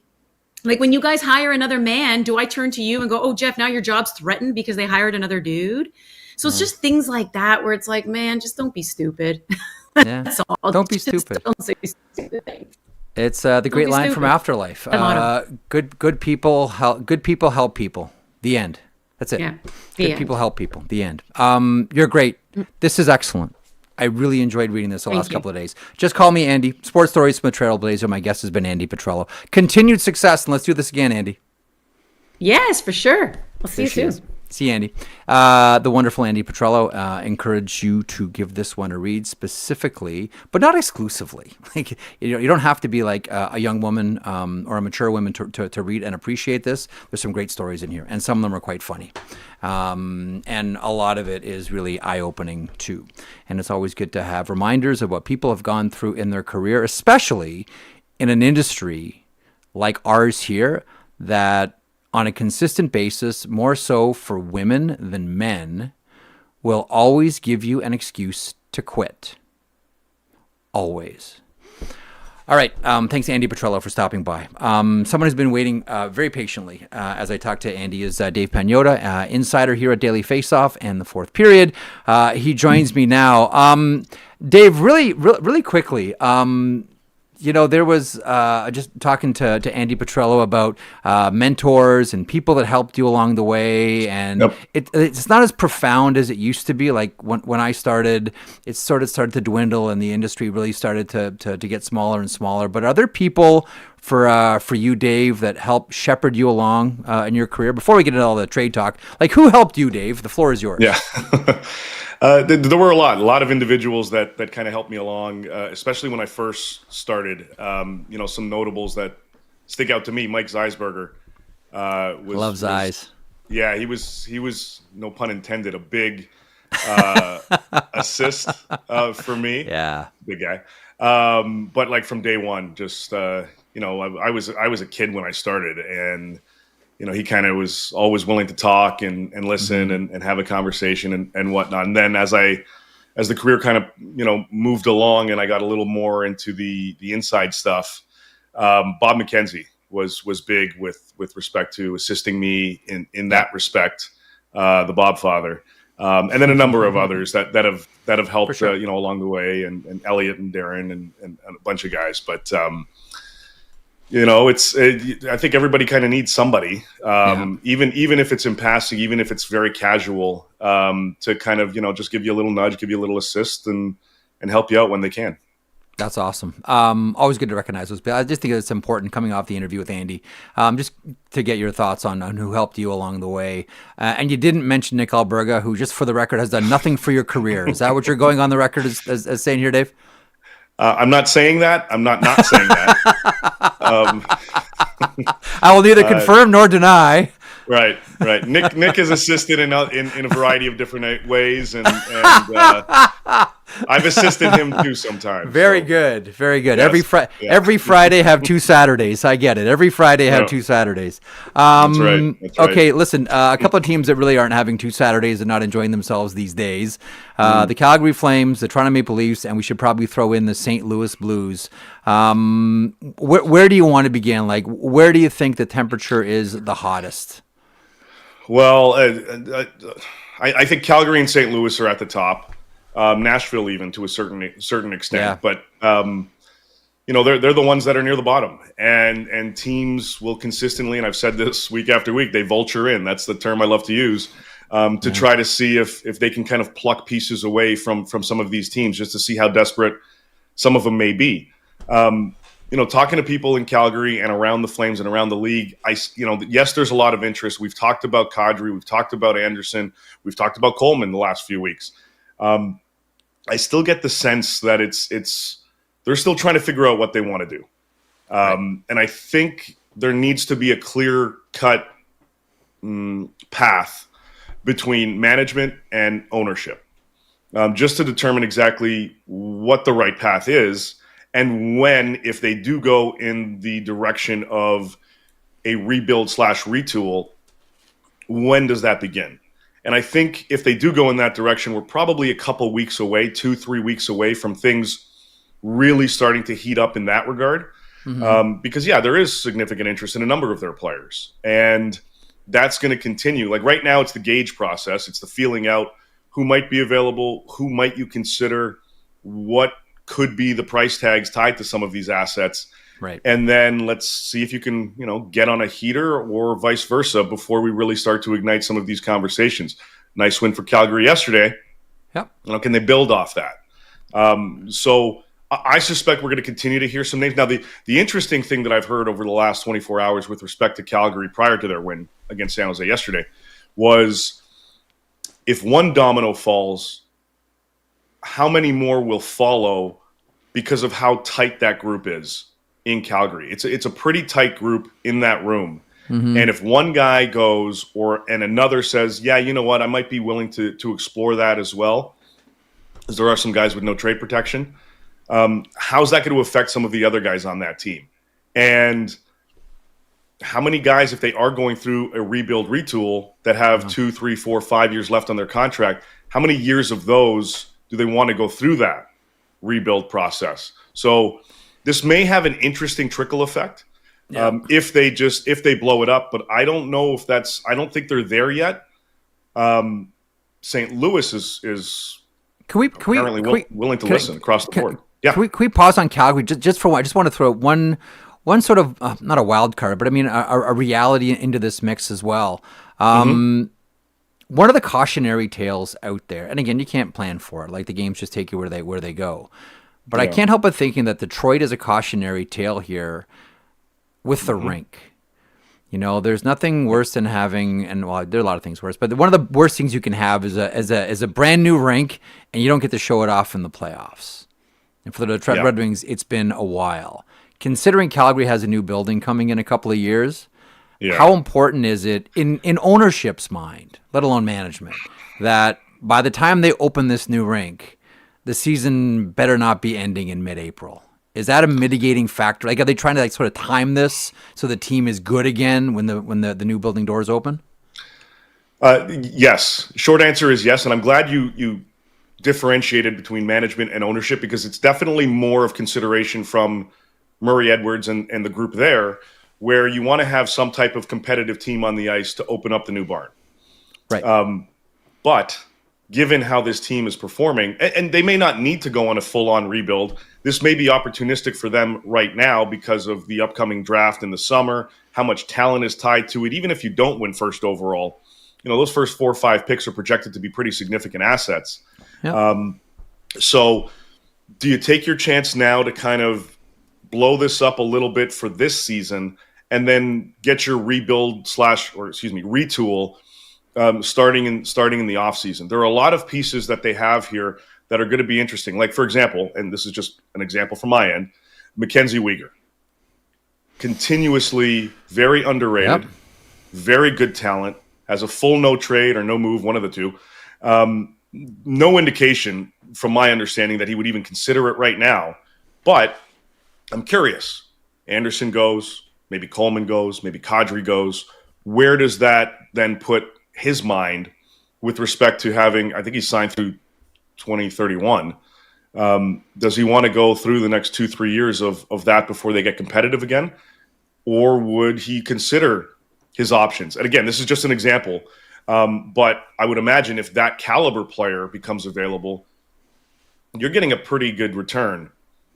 Like, when you guys hire another man, do I turn to you and go, oh, Jeff, now your job's threatened because they hired another dude? So it's just things like that where it's like, man, just don't be stupid. Yeah. That's all. Don't be stupid. Don't say stupid things. It's the great line from Afterlife. Good people help people. The end. That's it. Yeah. Good people help people. The end. You're great. This is excellent. I really enjoyed reading this the last couple of days. Just Call Me Andi. Sports Stories from a Trailblazer. My guest has been Andi Petrillo. Continued success, and let's do this again, Andi. Yes, for sure. I'll see you soon. See, Andy. The wonderful Andi Petrillo encourage you to give this one a read specifically, but not exclusively. Like, you don't have to be like a young woman or a mature woman to read and appreciate this. There's some great stories in here, and some of them are quite funny. And a lot of it is really eye-opening too. And it's always good to have reminders of what people have gone through in their career, especially in an industry like ours here that on a consistent basis, more so for women than men, will always give you an excuse to quit. Always. All right. Thanks, Andi Petrillo, for stopping by. Someone who's been waiting very patiently as I talk to Andy is Dave Pagnotta, insider here at Daily Faceoff and the Fourth Period. He joins me now. Dave, really quickly, there was just talking to Andi Petrillo about mentors and people that helped you along the way, and yep. It's not as profound as it used to be. Like when I started, it sort of started to dwindle, and the industry really started to get smaller and smaller. But are there people for you, Dave, that helped shepherd you along in your career? Before we get into all the trade talk, like who helped you, Dave? The floor is yours. Yeah. There were a lot of individuals that kind of helped me along, especially when I first started. Some notables that stick out to me. Mike Zeisberger loves eyes. Yeah, he was no pun intended, a big assist for me. Yeah, big guy. But like from day one, just I was a kid when I started, and he kind of was always willing to talk and listen and have a conversation and whatnot. And then as the career kind of, moved along and I got a little more into the inside stuff, Bob McKenzie was big with respect to assisting me in that respect, the Bob father. And then a number of others that have helped, sure. Along the way, and Elliot and Darren and a bunch of guys. But, I think everybody kind of needs somebody, even if it's in passing, even if it's very casual, to kind of, just give you a little nudge, give you a little assist and help you out when they can. That's awesome. Always good to recognize those. But I just think it's important coming off the interview with Andy, just to get your thoughts on who helped you along the way. And you didn't mention Nick Alberga, who, just for the record, has done nothing for your career. Is that what you're going on the record as saying here, Dave? I'm not saying that. I'm not saying that. I will neither confirm nor deny. Right. Nick has assisted in a variety of different ways, and I've assisted him too sometimes. Very good. Yes. Every Friday have 2 Saturdays. I get it. Every Friday have 2 Saturdays. That's right. Okay, listen. A couple of teams that really aren't having 2 Saturdays and not enjoying themselves these days. The Calgary Flames, the Toronto Maple Leafs, and we should probably throw in the St. Louis Blues. Where do you want to begin? Like, where do you think the temperature is the hottest? Well, I think Calgary and St. Louis are at the top. Nashville, even to a certain extent, yeah. But they're the ones that are near the bottom, and teams will consistently, and I've said this week after week, they vulture in. That's the term I love to use, to try to see if they can kind of pluck pieces away from some of these teams, just to see how desperate some of them may be. Talking to people in Calgary and around the Flames and around the league, yes, there's a lot of interest. We've talked about Kadri, we've talked about Andersson, we've talked about Coleman the last few weeks. I still get the sense that they're still trying to figure out what they want to do. And I think there needs to be a clear-cut path between management and ownership, just to determine exactly what the right path is. And when, if they do go in the direction of a rebuild/retool, when does that begin? And I think if they do go in that direction, we're probably a couple weeks away, 2-3 weeks away from things really starting to heat up in that regard. Mm-hmm. Because, there is significant interest in a number of their players. And that's going to continue. Like right now, it's the gauge process. It's the feeling out who might be available, who might you consider, what could be the price tags tied to some of these assets. Right. And then let's see if you can, get on a heater or vice versa before we really start to ignite some of these conversations. Nice win for Calgary yesterday. Yep. Can they build off that? So I suspect we're going to continue to hear some names. Now, the interesting thing that I've heard over the last 24 hours with respect to Calgary prior to their win against San Jose yesterday was if one domino falls, how many more will follow because of how tight that group is in Calgary? It's a pretty tight group in that room. And if one guy goes and another says, yeah, you know what, I might be willing to explore that as well, because there are some guys with no trade protection, how's that going to affect some of the other guys on that team? And how many guys, if they are going through a rebuild retool that have 2, 3, 4, 5 years left on their contract, how many years of those do they want to go through that rebuild process? So this may have an interesting trickle effect. If they blow it up, but I don't know if I don't think they're there yet. St. Louis is apparently willing to listen across the board. Yeah. Can we pause on Calgary just for one? I just want to throw one sort of, not a wild card, but I mean a reality into this mix as well. One of the cautionary tales out there, and again, you can't plan for it. Like the games just take you where they go. But I can't help but thinking that Detroit is a cautionary tale here with the rink. You know, there's nothing worse than having, and well, there are a lot of things worse, but one of the worst things you can have is a brand new rink, and you don't get to show it off in the playoffs. And for the Detroit Red Wings, it's been a while. Considering Calgary has a new building coming in a couple of years, how important is it in ownership's mind, let alone management, that by the time they open this new rink, the season better not be ending in mid-April? Is that a mitigating factor? Like, are they trying to sort of time this so the team is good again when the new building doors open? Yes. Short answer is yes, and I'm glad you differentiated between management and ownership, because it's definitely more of consideration from Murray Edwards and the group there, where you want to have some type of competitive team on the ice to open up the new barn. Right. But given how this team is performing, and they may not need to go on a full-on rebuild, this may be opportunistic for them right now because of the upcoming draft in the summer, how much talent is tied to it. Even if you don't win first overall, you know, those first 4 or 5 picks are projected to be pretty significant assets. Yep. So do you take your chance now to kind of blow this up a little bit for this season and then get your retool starting in the offseason? There are a lot of pieces that they have here that are going to be interesting. Like, for example, and this is just an example from my end, Mackenzie Weegar. Continuously very underrated, very good talent, has a full no trade or no move, one of the two. No indication from my understanding that he would even consider it right now. But I'm curious. Andersson goes, maybe Coleman goes, maybe Kadri goes. Where does that then put his mind with respect to having, I think he's signed through 2031. Does he want to go through the next 2-3 years of that before they get competitive again? Or would he consider his options? And again, this is just an example. But I would imagine if that caliber player becomes available, you're getting a pretty good return,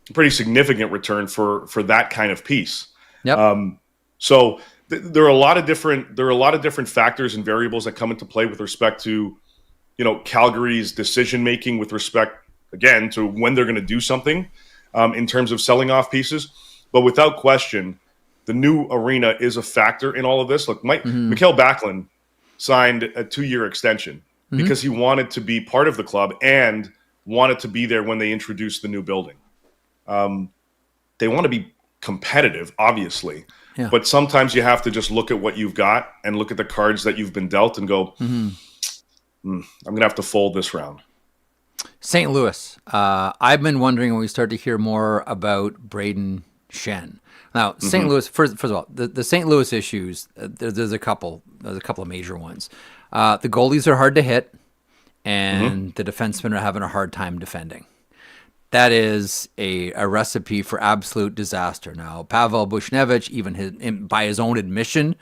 a pretty significant return for that kind of piece. Yep. So there are a lot of different factors and variables that come into play with respect to, you know, Calgary's decision making with respect, again, to when they're going to do something in terms of selling off pieces. But without question, the new arena is a factor in all of this. Look, Mikael Backlund signed a 2-year extension because he wanted to be part of the club and wanted to be there when they introduced the new building. They want to be competitive, obviously. Yeah. But sometimes you have to just look at what you've got and look at the cards that you've been dealt and go, I'm going to have to fold this round. St. Louis. I've been wondering when we start to hear more about Braden Schenn. Now, St. Louis, first of all, the St. Louis issues, there's a couple of major ones. The goalies are hard to hit, and the defensemen are having a hard time defending. That is a recipe for absolute disaster. Now, Pavel Buchnevich, even by his own admission,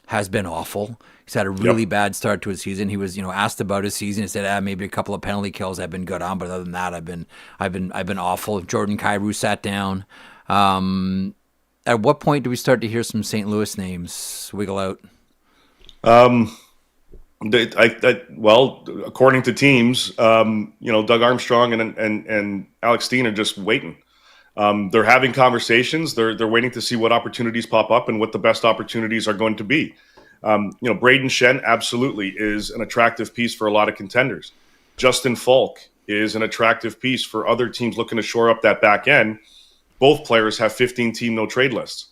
has been awful. He's had a really bad start to his season. He was, asked about his season. He said, maybe a couple of penalty kills I've been good on, but other than that, I've been awful. Jordan Kyrou sat down. At what point do we start to hear some St. Louis names wiggle out? Well, according to teams, Doug Armstrong and Alex Steen are just waiting. They're having conversations. They're waiting to see what opportunities pop up and what the best opportunities are going to be. Braden Schenn absolutely is an attractive piece for a lot of contenders. Justin Falk is an attractive piece for other teams looking to shore up that back end. Both players have 15-team no-trade lists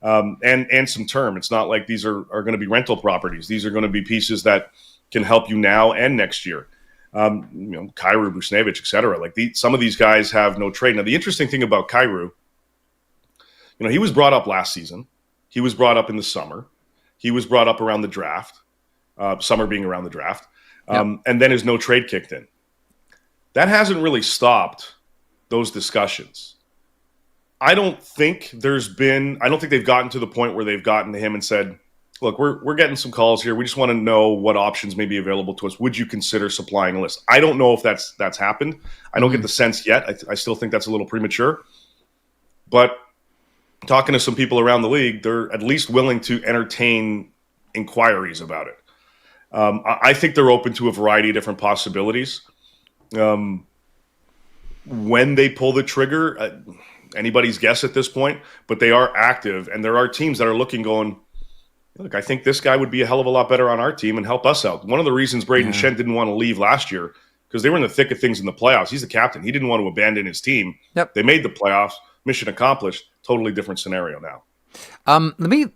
and some term. It's not like these are going to be rental properties. These are going to be pieces that can help you now and next year. Kyrou, Buchnevich, et cetera. Like some of these guys have no trade. Now, the interesting thing about Kyrou, he was brought up last season. He was brought up in the summer. He was brought up around the draft, summer being around the draft. And then his no trade kicked in. That hasn't really stopped those discussions. I don't think they've gotten to the point where they've gotten to him and said, look, we're getting some calls here. We just want to know what options may be available to us. Would you consider supplying a list? I don't know if that's happened. I don't get the sense yet. I still think that's a little premature. But talking to some people around the league, they're at least willing to entertain inquiries about it. I think they're open to a variety of different possibilities. When they pull the trigger, anybody's guess at this point, but they are active, and there are teams that are looking, going, look, I think this guy would be a hell of a lot better on our team and help us out. One of the reasons Braden Schenn didn't want to leave last year, because they were in the thick of things in the playoffs. He's the captain. He didn't want to abandon his team. Yep. They made the playoffs. Mission accomplished. Totally different scenario now. Let me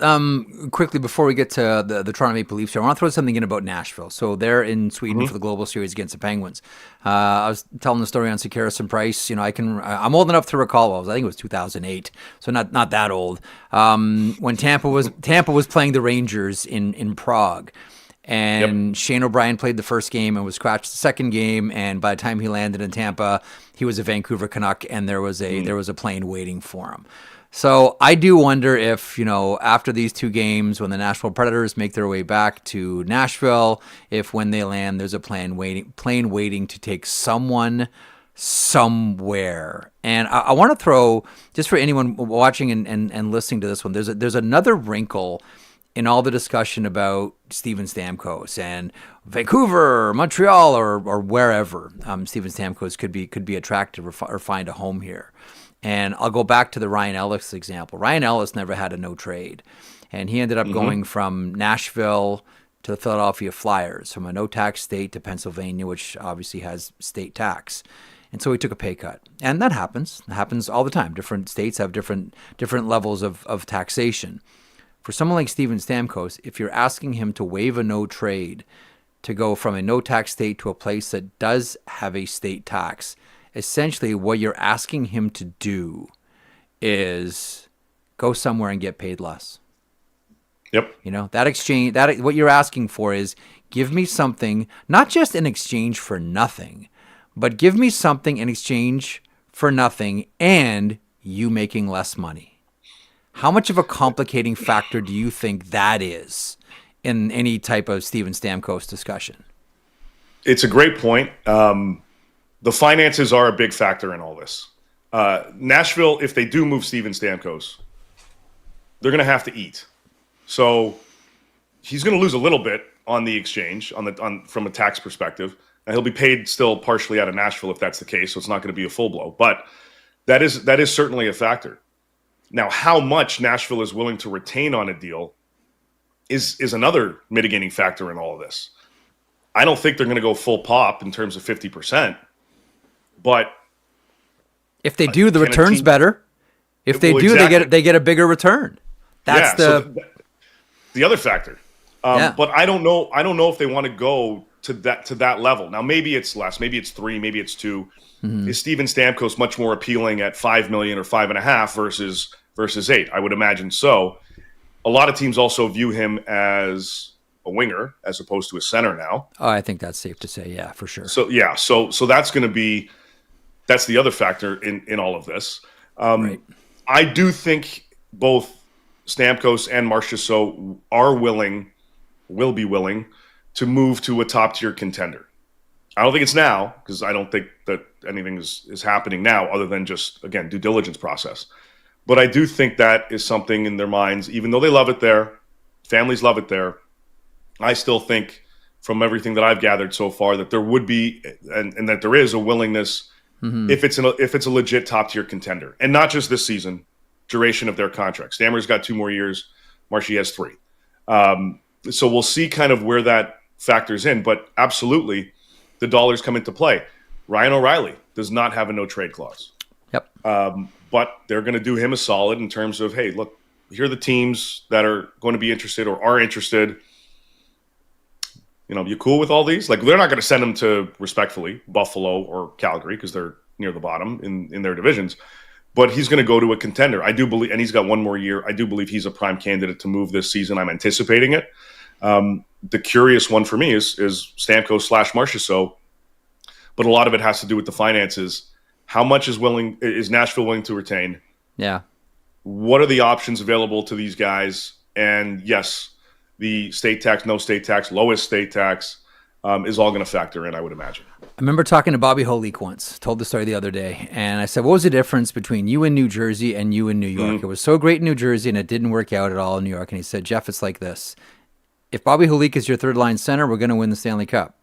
quickly, before we get to the Toronto Maple Leafs here, I want to throw something in about Nashville. So they're in Sweden for the Global Series against the Penguins. I was telling the story on Sakaris and Price. I'm old enough to recall. I think it was 2008, so not that old. When Tampa was playing the Rangers in Prague. And Shane O'Brien played the first game and was scratched the second game. And by the time he landed in Tampa, he was a Vancouver Canuck, and there was a plane waiting for him. So I do wonder if, after these two games, when the Nashville Predators make their way back to Nashville, if when they land, there's a plane waiting to take someone somewhere. And I want to throw, just for anyone watching and listening to this one, there's another wrinkle in all the discussion about Steven Stamkos and Vancouver, or Montreal, or wherever Steven Stamkos could be attractive or find a home here. And I'll go back to the Ryan Ellis example. Ryan Ellis never had a no trade, and he ended up going from Nashville to the Philadelphia Flyers, from a no tax state to Pennsylvania, which obviously has state tax. And so he took a pay cut. And that happens. It happens all the time. Different states have different levels of taxation. For someone like Steven Stamkos, if you're asking him to waive a no trade to go from a no tax state to a place that does have a state tax, essentially what you're asking him to do is go somewhere and get paid less. Yep. That exchange, what you're asking for is, give me something, not just in exchange for nothing, but give me something in exchange for nothing and you making less money. How much of a complicating factor do you think that is in any type of Steven Stamkos discussion? It's a great point. The finances are a big factor in all this. Nashville, if they do move Steven Stamkos, they're going to have to eat. So he's going to lose a little bit on the exchange from a tax perspective. And he'll be paid still partially out of Nashville if that's the case. So it's not going to be a full blow. But that is certainly a factor. Now, how much Nashville is willing to retain on a deal is another mitigating factor in all of this. I don't think they're going to go full pop in terms of 50%, but if they do, the return's better. If they do, exactly. they get a bigger return. That's the other factor. But I don't know if they want to go to that level. Now, maybe it's less, maybe it's 3, maybe it's 2. Is Steven Stamkos much more appealing at $5 million or $5.5 versus 8? I would imagine so. A lot of teams also view him as a winger as opposed to a center now. Oh, I think that's safe to say, yeah, for sure. So that's going to be the other factor in all of this. Right. I do think both Stamkos and Marchessault will be willing to move to a top tier contender. I don't think it's now, because I don't think that anything is happening now other than just, again, due diligence process. But I do think that is something in their minds, even though they love it there, families love it there. I still think, from everything that I've gathered so far, that there would be and that there is a willingness if it's a legit top tier contender, and not just this season, duration of their contract. Stammer's got 2 more years, Marshy has 3. So we'll see kind of where that factors in. But absolutely, the dollars come into play. Ryan O'Reilly does not have a no-trade clause. Yep. But they're going to do him a solid in terms of, hey, look, here are the teams that are going to be interested or are interested. You cool with all these? Like, they're not going to send him to, respectfully, Buffalo or Calgary because they're near the bottom in their divisions. But he's going to go to a contender. I do believe, and he's got one more year. I do believe he's a prime candidate to move this season. I'm anticipating it. The curious one for me is Stamkos / Marchessault. But a lot of it has to do with the finances. How much is Nashville willing to retain? Yeah. What are the options available to these guys? And yes, the state tax, no state tax, lowest state tax is all going to factor in, I would imagine. I remember talking to Bobby Holik once, told the story the other day, and I said, what was the difference between you in New Jersey and you in New York? It was so great in New Jersey, and it didn't work out at all in New York. And he said, Jeff, it's like this. If Bobby Holik is your third-line center, we're going to win the Stanley Cup.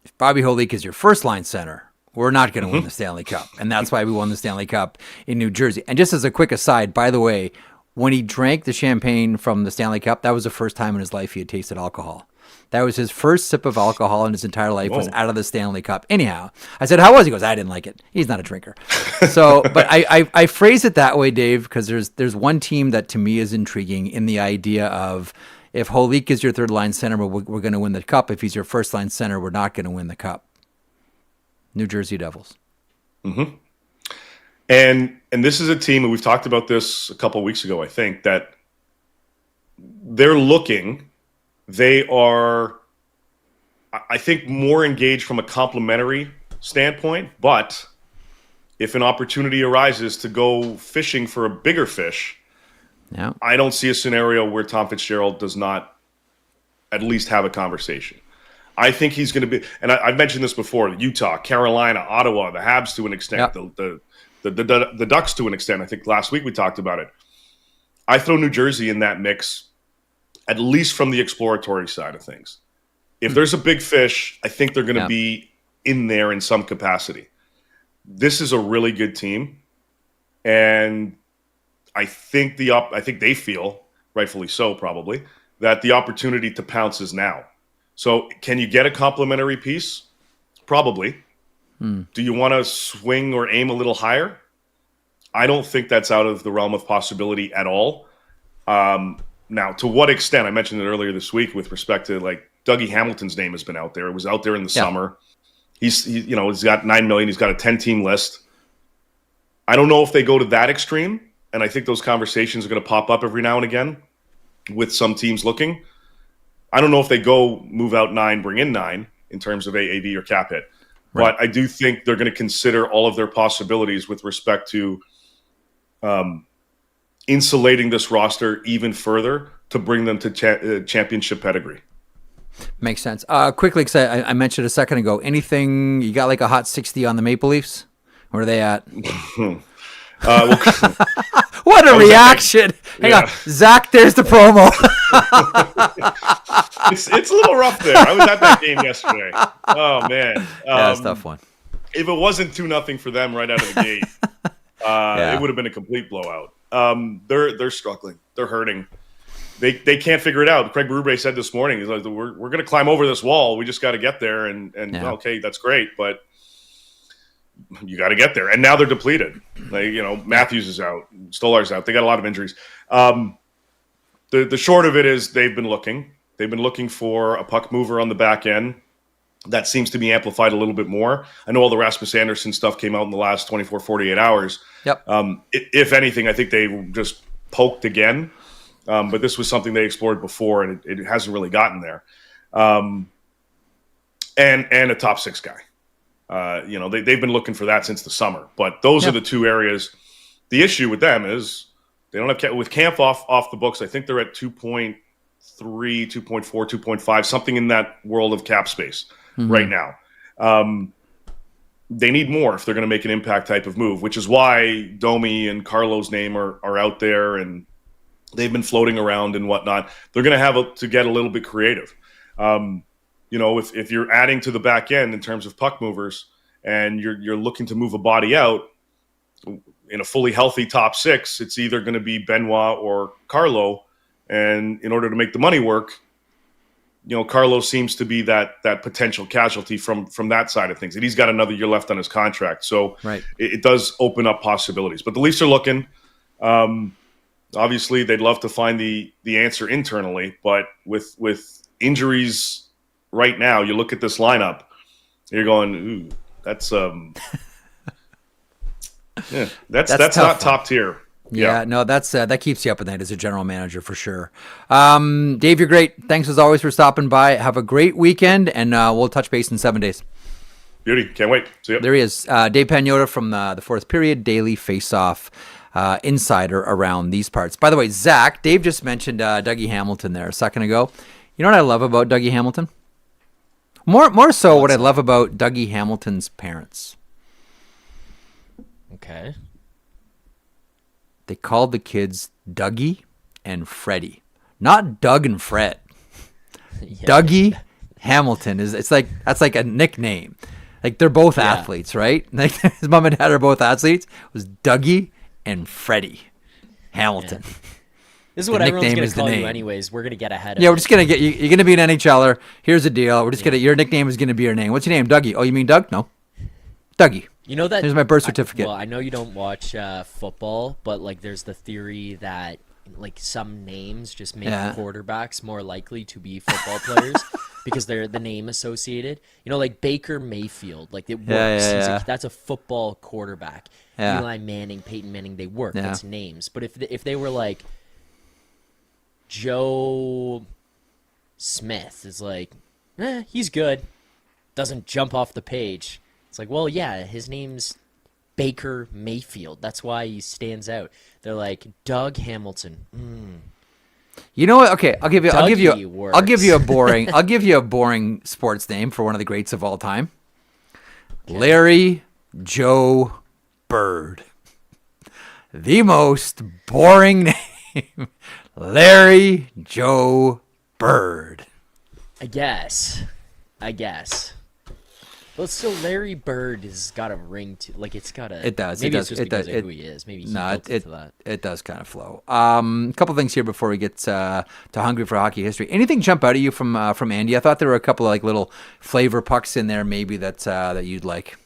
If Bobby Holik is your first-line center, we're not going to win the Stanley Cup. And that's why we won the Stanley Cup in New Jersey. And just as a quick aside, by the way, when he drank the champagne from the Stanley Cup, that was the first time in his life he had tasted alcohol. That was his first sip of alcohol in his entire life. Was out of the Stanley Cup. Anyhow, I said, how was he? He goes, I didn't like it. He's not a drinker. So, but I phrase it that way, Dave, because there's one team that to me is intriguing in the idea of, if Holik is your third-line center, we're going to win the Cup. If he's your first-line center, we're not going to win the Cup. New Jersey Devils. Mm-hmm. And this is a team, and we've talked about this a couple of weeks ago, I think, that they're looking. They are, I think, more engaged from a complementary standpoint. But if an opportunity arises to go fishing for a bigger fish, yeah, I don't see a scenario where Tom Fitzgerald does not at least have a conversation. I think he's going to be, and I've mentioned this before, Utah, Carolina, Ottawa, the Habs to an extent, the Ducks to an extent. I think last week we talked about it. I throw New Jersey in that mix, at least from the exploratory side of things. If there's a big fish, I think they're going to be in there in some capacity. This is a really good team, and I think they feel, rightfully so probably, that the opportunity to pounce is now. So can you get a complimentary piece? Probably. Do you want to swing or aim a little higher? I don't think that's out of the realm of possibility at all. Now, to what extent? I mentioned it earlier this week with respect to, like, Dougie Hamilton's name has been out there. It was out there in the summer. He's got $9 million. He's got a 10-team list. I don't know if they go to that extreme, and I think those conversations are going to pop up every now and again with some teams looking. I don't know if they go move out 9, bring in 9 in terms of AAV or cap hit. Right. But I do think they're going to consider all of their possibilities with respect to insulating this roster even further to bring them to championship pedigree. Makes sense. Quickly, because I mentioned a second ago, anything, you got like a hot 60 on the Maple Leafs? Where are they at? What a reaction. Hang on. Zach, there's the promo. It's a little rough there. I was at that game yesterday. Oh, man. It's a tough one. If it wasn't 2-0 for them right out of the gate, it would have been a complete blowout. They're struggling. They're hurting. They can't figure it out. Craig Berube said this morning, he's like, we're going to climb over this wall. We just got to get there. And okay, that's great, but you got to get there. And now they're depleted. Matthews is out. Stolar's out. They got a lot of injuries. The short of it is they've been looking. They've been looking for a puck mover on the back end. That seems to be amplified a little bit more. I know all the Rasmus Andersson stuff came out in the last 24, 48 hours. Yep. If anything, I think they just poked again. But this was something they explored before, and it hasn't really gotten there. And a top 6 guy. They've been looking for that since the summer. But those are the two areas. The issue with them is they don't have – with Kampf off the books, I think they're at 2.3, 2.4, 2.5, something in that world of cap space right now. They need more if they're going to make an impact type of move, which is why Domi and Carlo's name are out there, and they've been floating around and whatnot. They're going to have to get a little bit creative. If you're adding to the back end in terms of puck movers and you're looking to move a body out in a fully healthy top 6, it's either going to be Benoit or Carlo. And in order to make the money work, Carlos seems to be that potential casualty from that side of things. And he's got another year left on his contract. So Right. it does open up possibilities. But the Leafs are looking. Obviously, they'd love to find the answer internally. But with injuries right now, you look at this lineup, you're going, ooh, that's that's not top tier. Yeah, no, that's that keeps you up at night as a general manager for sure. Dave, you're great. Thanks as always for stopping by. Have a great weekend, and we'll touch base in 7 days. Beauty. Can't wait. See you. There he is. Dave Pagnotta from the Fourth Period Daily Faceoff insider around these parts. By the way, Zach, Dave just mentioned Dougie Hamilton there a second ago. You know what I love about Dougie Hamilton? More so what I love about Dougie Hamilton's parents. Okay. They called the kids Dougie and Freddie, not Doug and Fred. Yeah. Dougie Hamilton that's like a nickname. Like they're both athletes, right? Like his mom and dad are both athletes. It was Dougie and Freddie Hamilton. Yeah. This is what everyone's going to call you anyways. We're going to get ahead of it. We're just going to get you. You're going to be an NHLer. Here's the deal. We're just going to, your nickname is going to be your name. What's your name? Dougie. Oh, you mean Doug? No. Dougie. You know that. Here's my birth certificate. Well, I know you don't watch football, but like there's the theory that like some names just make quarterbacks more likely to be football players because they're the name associated. You know, like Baker Mayfield, like it works. That's a football quarterback. Yeah. Eli Manning, Peyton Manning, they work. That's names. But if they were like Joe Smith, is like, he's good, doesn't jump off the page. It's like, well, yeah, his name's Baker Mayfield. That's why he stands out. They're like Doug Hamilton. You know what? Okay, I'll give you a boring sports name for one of the greats of all time. Okay. Larry Joe Bird. The most boring name. Larry Joe Bird. I guess. Well, still, Larry Bird has got a ring to, like, it's got a. It does. Maybe it it's does. just It because does. of who he is. Maybe he built into that. It does kind of flow. A couple things here before we get to Hungry for Hockey History. Anything jump out at you from Andy? I thought there were a couple of like little flavor pucks in there, maybe that you'd like.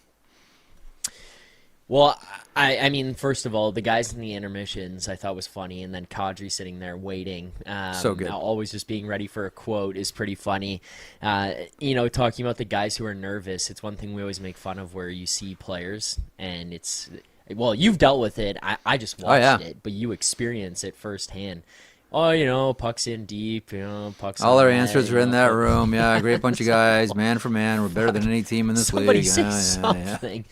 Well, I mean, first of all, the guys in the intermissions I thought was funny, and then Kadri sitting there waiting. So good. Always just being ready for a quote is pretty funny. Talking about the guys who are nervous, it's one thing we always make fun of where you see players, and it's, well, you've dealt with it. I just watched it, but you experience it firsthand. Oh, puck's in deep, puck's all in our net, answers are in that room. Yeah, great bunch of guys, man for man. We're better than any team in this Somebody league. say something.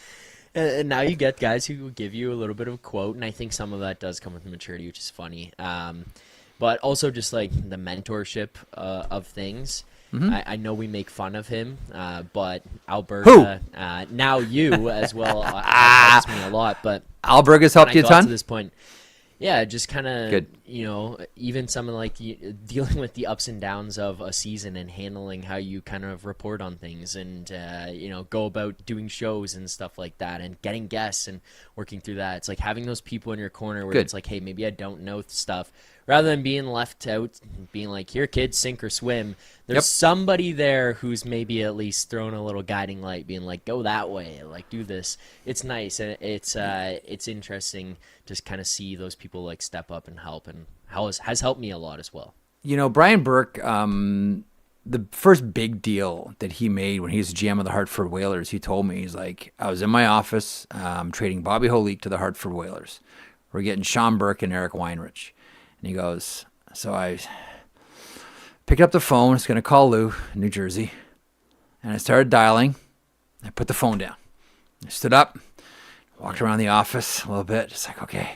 And now you get guys who will give you a little bit of a quote, and I think some of that does come with maturity, which is funny. But also just like the mentorship of things. Mm-hmm. I know we make fun of him, but Alberta, now you as well, helps me a lot. But Alberg has helped you a ton? To this point, yeah, just kind of, even something like dealing with the ups and downs of a season and handling how you kind of report on things and, go about doing shows and stuff like that and getting guests and working through that. It's like having those people in your corner where it's like, hey, maybe I don't know stuff. Rather than being left out, being like, here, kids, sink or swim, there's somebody there who's maybe at least throwing a little guiding light, being like, go that way, like, do this. It's nice, and it's interesting to kind of see those people, like, step up and help, and has helped me a lot as well. Brian Burke, the first big deal that he made when he was GM of the Hartford Whalers, he told me, he's like, I was in my office trading Bobby Holik to the Hartford Whalers. We're getting Sean Burke and Eric Weinrich. And he goes, so I picked up the phone. It's going to call Lou in New Jersey. And I started dialing. I put the phone down. I stood up, walked around the office a little bit. Just like, okay.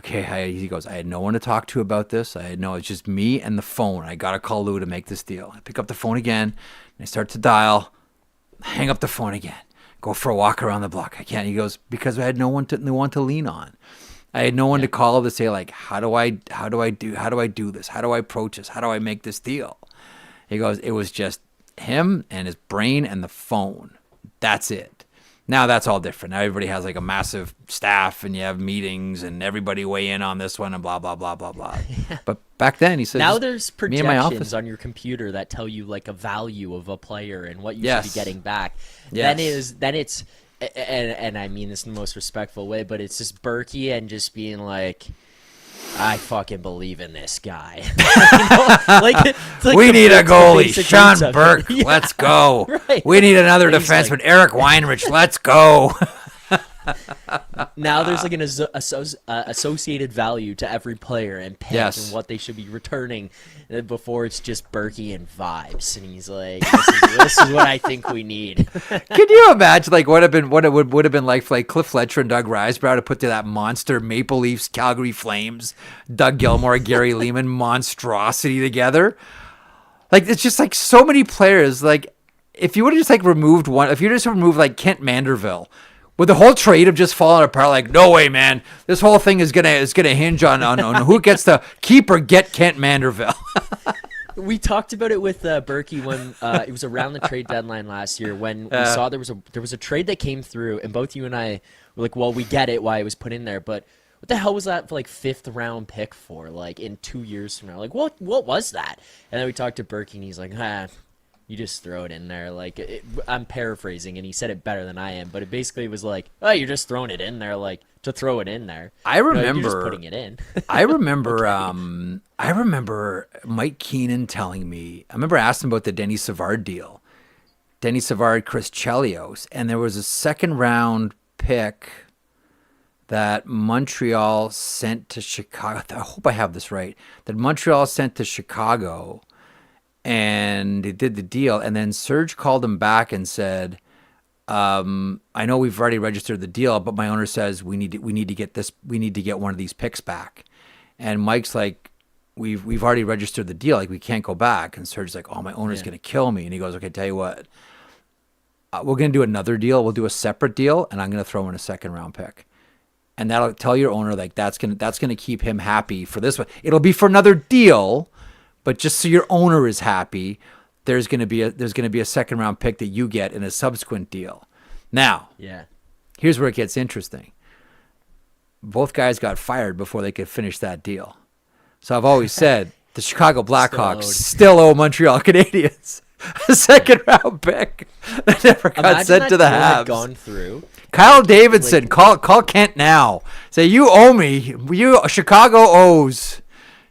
He goes, I had no one to talk to about this. It's just me and the phone. I got to call Lou to make this deal. I pick up the phone again. And I start to dial. Hang up the phone again. Go for a walk around the block. I can't. He goes, because I had no one to lean on. I had no one to call to say, like, how do I do this? How do I approach this? How do I make this deal? He goes, it was just him and his brain and the phone. That's it. Now that's all different. Now everybody has like a massive staff, and you have meetings, and everybody weigh in on this one, and blah blah blah blah blah. But back then, he said, now there's me in my office projections on your computer that tell you like a value of a player and what you Yes. should be getting back. Yes. Then it's and I mean this in the most respectful way, but it's just Berkey and just being like, I fucking believe in this guy. It's like we the need a goalie, basic Sean roots of it. Burke. Yeah, Let's go. right. We need another And he's defenseman, like- Eric Weinrich. Let's go. Now there's like an associated value to every player and pick Yes. and what they should be returning before it's just Berkey and vibes. And he's like, this is what I think we need. Can you imagine like what it would have been like for like Cliff Fletcher and Doug Risebrough to put to that monster Maple Leafs, Calgary Flames, Doug Gilmour, Gary Lehman monstrosity together? Like it's just like so many players. Like if you would have just like removed one, if you just removed like Kent Manderville, would the whole trade have just fallen apart? Like, no way, man. This whole thing is gonna hinge on who gets to keep or get Kent Manderville. We talked about it with Berkey when it was around the trade deadline last year when we saw there was a trade that came through, and both you and I were like, well, we get it why it was put in there, but what the hell was that for like 5th round pick for like in 2 years from now? Like what was that? And then we talked to Berkey and he's like, you just throw it in there. Like I'm paraphrasing, and he said it better than I am, but it basically was like, oh, you're just throwing it in there, like to throw it in there. I remember you're just putting it in. I remember Mike Keenan telling me. I remember asking about the Denny Savard deal. Denny Savard, Chris Chelios, and there was a 2nd round pick that Montreal sent to Chicago. I hope I have this right. That Montreal sent to Chicago. And they did the deal, and then Serge called him back and said, "I know we've already registered the deal, but my owner says we need to get one of these picks back." And Mike's like, "We've already registered the deal, like we can't go back." And Serge's like, "Oh, my owner's gonna kill me." And he goes, "Okay, tell you what, we're gonna do another deal. We'll do a separate deal, and I'm gonna throw in a 2nd round pick." And that'll tell your owner like that's gonna keep him happy for this one. It'll be for another deal. But just so your owner is happy, there's going to be a 2nd round pick that you get in a subsequent deal. Now, here's where it gets interesting. Both guys got fired before they could finish that deal. So I've always said the Chicago Blackhawks still owe Montreal Canadiens a 2nd round pick that never got sent to the Habs. Gone through. Kyle Davidson, call Kent now. Say you owe me. Chicago owes.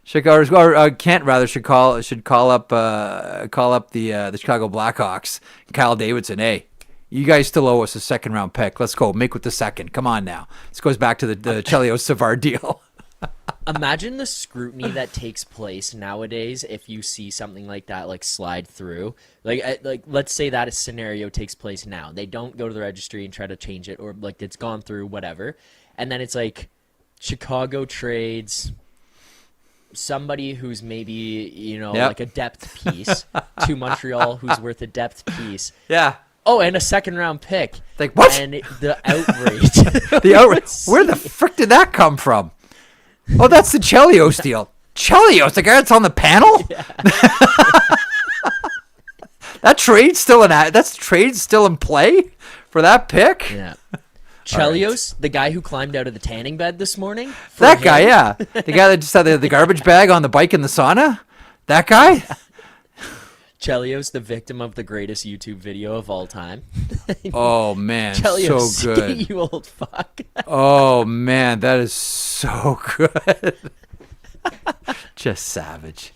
Chicago or Kent rather should call up the Chicago Blackhawks. Kyle Davidson, hey, you guys still owe us a 2nd round pick. Let's go make with the 2nd. Come on now. This goes back to the Chelios Savard deal. Imagine the scrutiny that takes place nowadays if you see something like that like slide through. Like let's say that a scenario takes place now. They don't go to the registry and try to change it, or like it's gone through whatever, and then it's like Chicago trades somebody who's maybe, like a depth piece to Montreal who's worth a depth piece. Yeah. Oh, and a 2nd round pick. Like, what? And the outrage. The outrage. Where the frick did that come from? Oh, that's the Chelios deal. Chelios, the guy that's on the panel? Yeah. That trade's still in play for that pick? Yeah. Chelios, the guy who climbed out of the tanning bed this morning? That guy, yeah. The guy that just had the garbage bag on the bike in the sauna? That guy? Chelios, the victim of the greatest YouTube video of all time. Oh, man. Chelios, so good. You old fuck. Oh, man. That is so good. Just savage.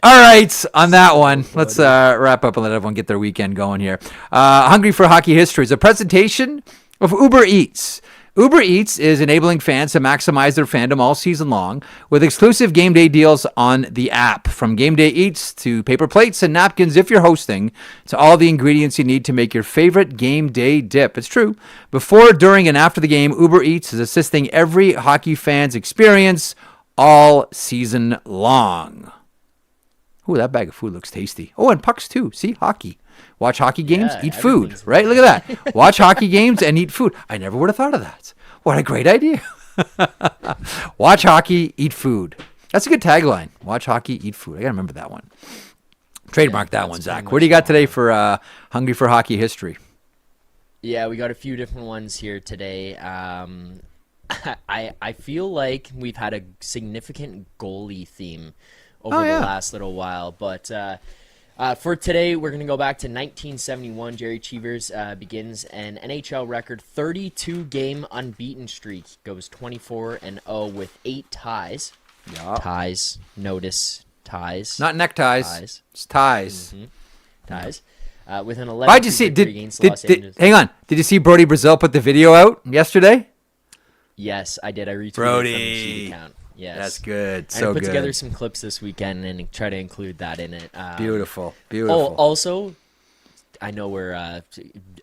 All right, on that one, let's wrap up and let everyone get their weekend going here. Hungry for Hockey History is a presentation of Uber Eats. Uber Eats is enabling fans to maximize their fandom all season long with exclusive game day deals on the app. From game day eats to paper plates and napkins if you're hosting, to all the ingredients you need to make your favorite game day dip. It's true. Before, during, and after the game, Uber Eats is assisting every hockey fan's experience all season long. Ooh, that bag of food looks tasty. Oh, and pucks too. See, hockey. Watch hockey games, eat food, right? Look at that. Watch hockey games and eat food. I never would have thought of that. What a great idea. Watch hockey, eat food. That's a good tagline. Watch hockey, eat food. I got to remember that one. Trademark that one, Zach. What do you got today for Hungry for Hockey History? Yeah, we got a few different ones here today. I feel like we've had a significant goalie theme over the last little while, but for today, we're going to go back to 1971. Jerry Cheevers begins an NHL record 32-game unbeaten streak. Goes 24-0 with 8 ties. Yeah. Ties. Notice ties. Not neckties. Ties. It's ties. Mm-hmm. Ties. With an 11 Why'd you see? against Los Angeles. Hang on. Did you see Brody Brazil put the video out yesterday? Yes, I did. I retweeted Brody. it from the sheet account. Yes. That's good. I put together some clips this weekend and try to include that in it. Beautiful. Oh, also, I know we're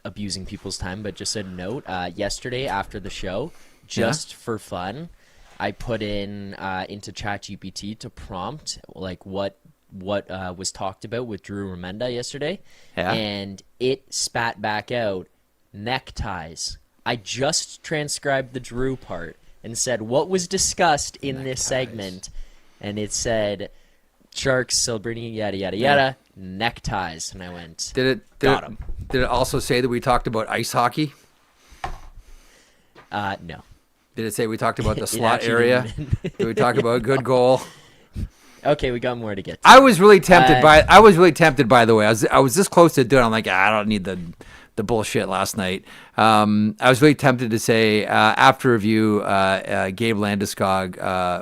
abusing people's time, but just a note. Yesterday after the show, just for fun, I put in into ChatGPT to prompt like what was talked about with Drew Remenda yesterday, and it spat back out neckties. I just transcribed the Drew part and said what was discussed in this segment, and it said Sharks celebrating yada yada yada neckties, and I went got him. Did it also say that we talked about ice hockey? No. Did it say we talked about the slot area? Did we talk about a good goal? Okay, we got more to get to. I was really tempted by the way. I was this close to doing it. I'm like, I don't need the bullshit last night. I was really tempted to say after review, Gabe Landeskog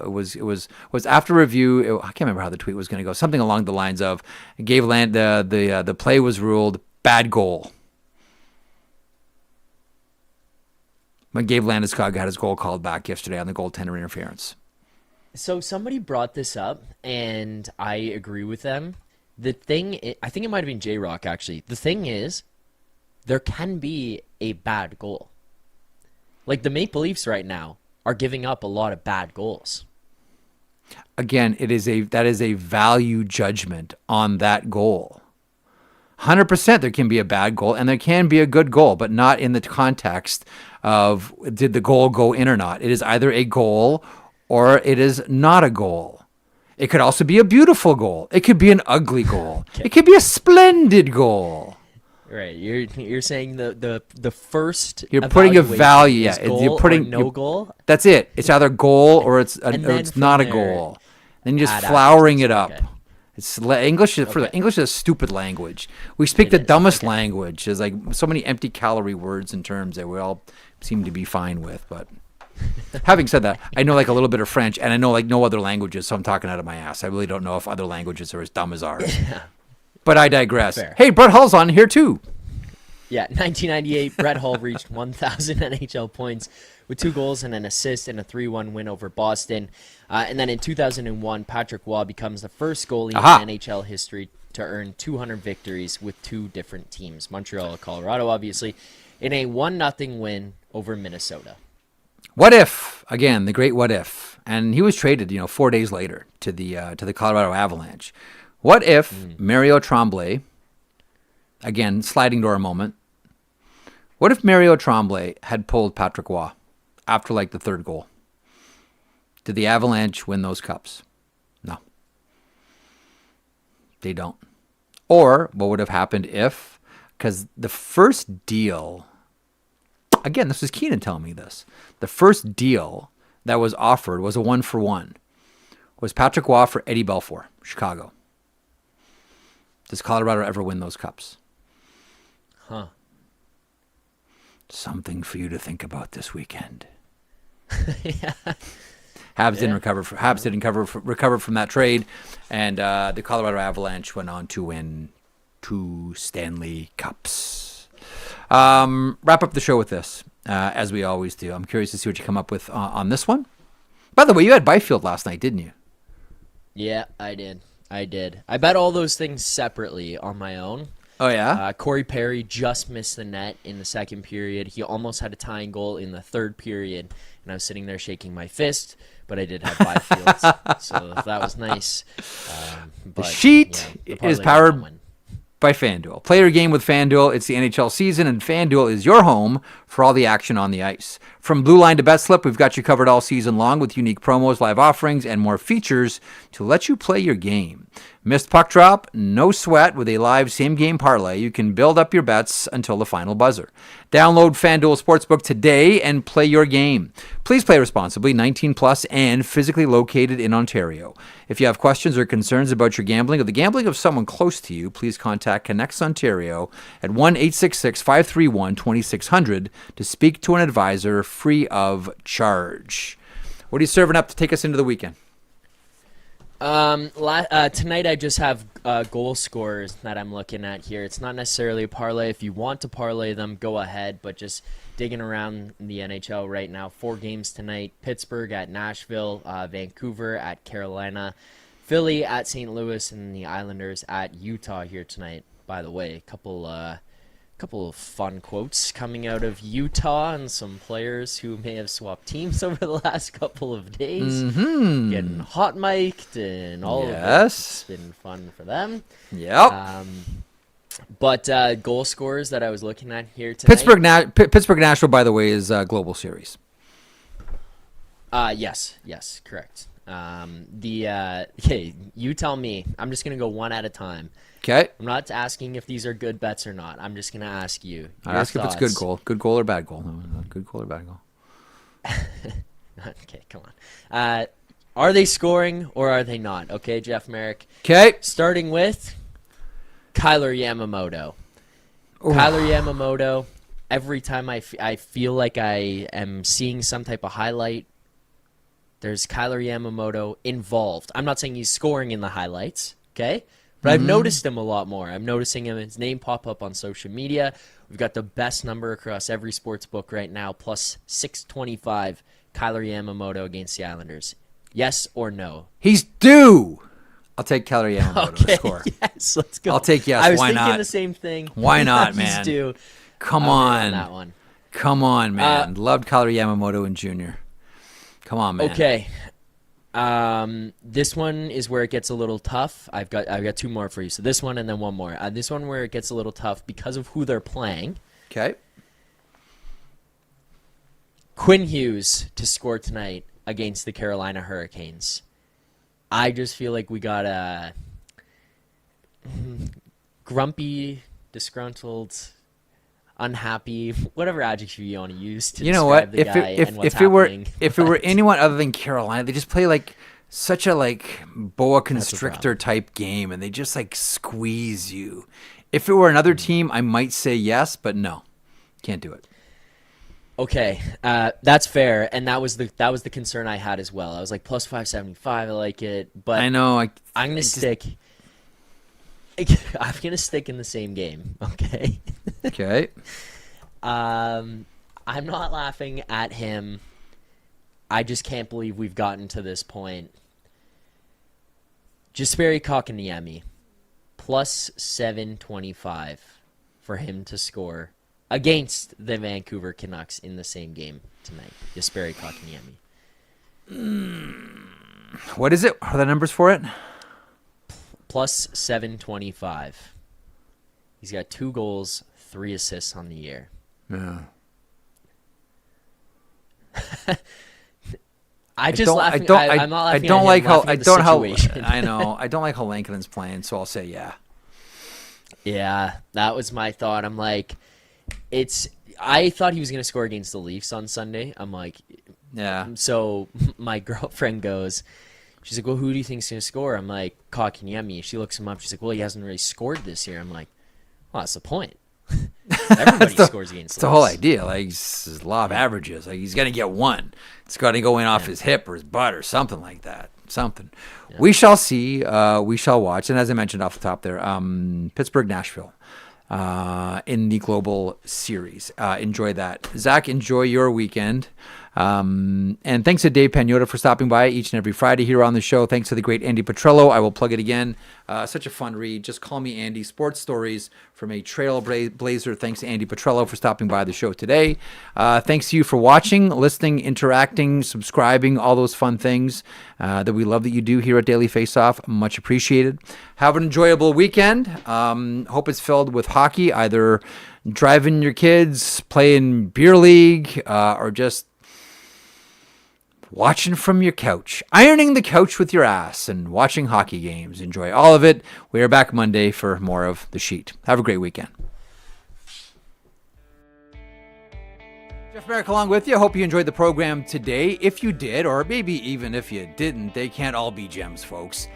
was after review. I can't remember how the tweet was going to go. Something along the lines of the play was ruled bad goal. When Gabe Landeskog had his goal called back yesterday on the goaltender interference. So somebody brought this up, and I agree with them. The thing, I think it might have been J-Rock actually. The thing is, there can be a bad goal. Like the Maple Leafs right now are giving up a lot of bad goals. Again, that is a value judgment on that goal. 100% there can be a bad goal and there can be a good goal, but not in the context of did the goal go in or not. It is either a goal or it is not a goal. It could also be a beautiful goal. It could be an ugly goal. Okay. It could be a splendid goal. Right, you're saying the first you're putting a value. Yeah, you're putting no goal. That's it. It's either goal or it's not a goal. Then you're just flowering it up. Okay. It's English is a stupid language. We speak the dumbest language. There's like so many empty calorie words and terms that we all seem to be fine with. But having said that, I know like a little bit of French and I know like no other languages, so I'm talking out of my ass. I really don't know if other languages are as dumb as ours. But I digress. Fair. Hey, Brett Hull's on here too. Yeah, 1998, Brett Hull reached 1,000 NHL points with 2 goals and an assist in a 3-1 win over Boston. And then in 2001, Patrick Waugh becomes the first goalie in NHL history to earn 200 victories with 2 different teams, Montreal and Colorado, obviously, in a 1-0 win over Minnesota. What if, again, the great what if, and he was traded, 4 days later to the Colorado Avalanche. What if Mario Tremblay, again, sliding door moment, what if Mario Tremblay had pulled Patrick Waugh after like the 3rd goal? Did the Avalanche win those cups? No. They don't. Or what would have happened if, because the first deal, again, this was Keenan telling me this, the first deal that was offered was a 1-for-1. Was Patrick Waugh for Eddie Belfour, Chicago. Does Colorado ever win those cups? Huh. Something for you to think about this weekend. Yeah. Habs didn't recover from that trade, and the Colorado Avalanche went on to win 2 Stanley Cups. Wrap up the show with this, as we always do. I'm curious to see what you come up with on this one. By the way, you had Byfield last night, didn't you? Yeah, I did. I bet all those things separately on my own. Oh, yeah? Corey Perry just missed the net in the 2nd period. He almost had a tying goal in the 3rd period, and I was sitting there shaking my fist, but I did have Byfield, so that was nice. The sheet is powered by FanDuel. Play your game with FanDuel. It's the NHL season, and FanDuel is your home for all the action on the ice. From Blue Line to Bet Slip, we've got you covered all season long with unique promos, live offerings, and more features to let you play your game. Missed puck drop? No sweat. With a live same-game parlay, you can build up your bets until the final buzzer. Download FanDuel Sportsbook today and play your game. Please play responsibly, 18 plus, and physically located in Ontario. If you have questions or concerns about your gambling or the gambling of someone close to you, please contact Connects Ontario at 1-866-531-2600 to speak to an advisor free of charge. What are you serving up to take us into the weekend? Tonight I just have goal scorers that I'm looking at here. It's not necessarily a parlay. If you want to parlay them, go ahead, but just digging around in the NHL right now. 4 games tonight: Pittsburgh at Nashville, Vancouver at Carolina, Philly at St. Louis, and the Islanders at Utah here tonight. By the way, a couple of fun quotes coming out of Utah and some players who may have swapped teams over the last couple of days. Mm-hmm. Getting hot mic'd and all of it. It's been fun for them. Yep. But goal scorers that I was looking at here tonight. Pittsburgh Nashville, by the way, is Global Series. Yes, correct. Okay, you tell me. I'm just going to go one at a time. Okay. I'm not asking if these are good bets or not. I'm just going to ask you. I ask if it's good goal. Good goal or bad goal. No, good goal or bad goal. Okay, come on. Are they scoring or are they not? Okay, Jeff Marek. Okay. Starting with Kyler Yamamoto. Ooh. Kyler Yamamoto, every time I feel like I am seeing some type of highlight, there's Kyler Yamamoto involved. I'm not saying he's scoring in the highlights, okay? But I've noticed him a lot more. I'm noticing his name pop up on social media. We've got the best number across every sports book right now, plus 625, Kyler Yamamoto against the Islanders. Yes or no? He's due. I'll take Kyler Yamamoto to score. Yes, let's go. I'll take yes. I was Why thinking not? the same thing. Why not, He's man? due. Come I'm on. in that one. Come on, man. Loved Kyler Yamamoto and Jr. Come on, man. Okay. This one is where it gets a little tough. I've got 2 more for you. So this one and then one more. This one where it gets a little tough because of who they're playing. Okay. Quinn Hughes to score tonight against the Carolina Hurricanes. I just feel like we got a grumpy, disgruntled, unhappy, whatever adjective you want to use to describe the guy and what's happening. If it were anyone other than Carolina, they just play like such a boa constrictor type game, and they just squeeze you. If it were another team, I might say yes, but no, can't do it. Okay, that's fair, and that was the concern I had as well. I was like plus 575, I like it, but I know I'm gonna stick. I'm gonna stick in the same game. Okay. Okay. I'm not laughing at him. I just can't believe we've gotten to this point. Jesperi Kotkaniemi, plus 725 for him to score against the Vancouver Canucks in the same game tonight. Jesperi Kotkaniemi. What is it? What are the numbers for it? Plus 725. He's got 2 goals, 3 assists on the year. Yeah. I'm not laughing at him, I don't like how situation. I know. I don't like how Lanklin's playing, so I'll say yeah. Yeah, that was my thought. I'm like, I thought he was going to score against the Leafs on Sunday. I'm like, yeah. So my girlfriend goes, she's like, well, who do you think's going to score? I'm like, Kotkaniemi. She looks him up. She's like, well, he hasn't really scored this year. I'm like, well, that's the point. Everybody scores against the whole idea. It's law of averages. He's going to get one. It's got to go in off his hip or his butt or something like that. Something. Yeah. We shall see. We shall watch. And as I mentioned off the top there, Pittsburgh, Nashville in the Global Series. Enjoy that. Zach, enjoy your weekend. And thanks to Dave Pagnotta for stopping by each and every Friday here on the show. Thanks to the great Andi Petrillo. I will plug it again. Such a fun read. Just Call Me Andi, sports stories from a trailblazer. Thanks to Andi Petrillo for stopping by the show today. Thanks to you for watching, listening, interacting, subscribing, all those fun things that we love that you do here at Daily Faceoff. Much appreciated. Have an enjoyable weekend. Hope it's filled with hockey, either driving your kids, playing beer league, or just watching from your couch, ironing the couch with your ass, and watching hockey games. Enjoy all of it. We are back Monday for more of The Sheet. Have a great weekend. Jeff Marek along with you. Hope you enjoyed the program today. If you did, or maybe even if you didn't, they can't all be gems, folks.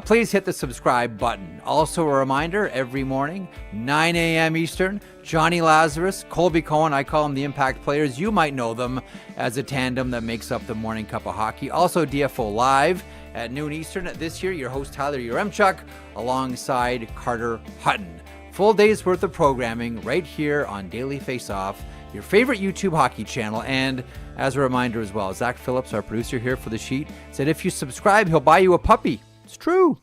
Please hit the subscribe button. Also a reminder, every morning, 9 a.m. Eastern, Johnny Lazarus, Colby Cohen, I call them the Impact Players. You might know them as a tandem that makes up the Morning Cup of Hockey. Also DFO Live at noon Eastern. This year, your host Tyler Yaremchuk alongside Carter Hutton. Full day's worth of programming right here on Daily Faceoff, your favorite YouTube hockey channel. And as a reminder as well, Zach Phillips, our producer here for The Sheet, said if you subscribe, he'll buy you a puppy. It's true.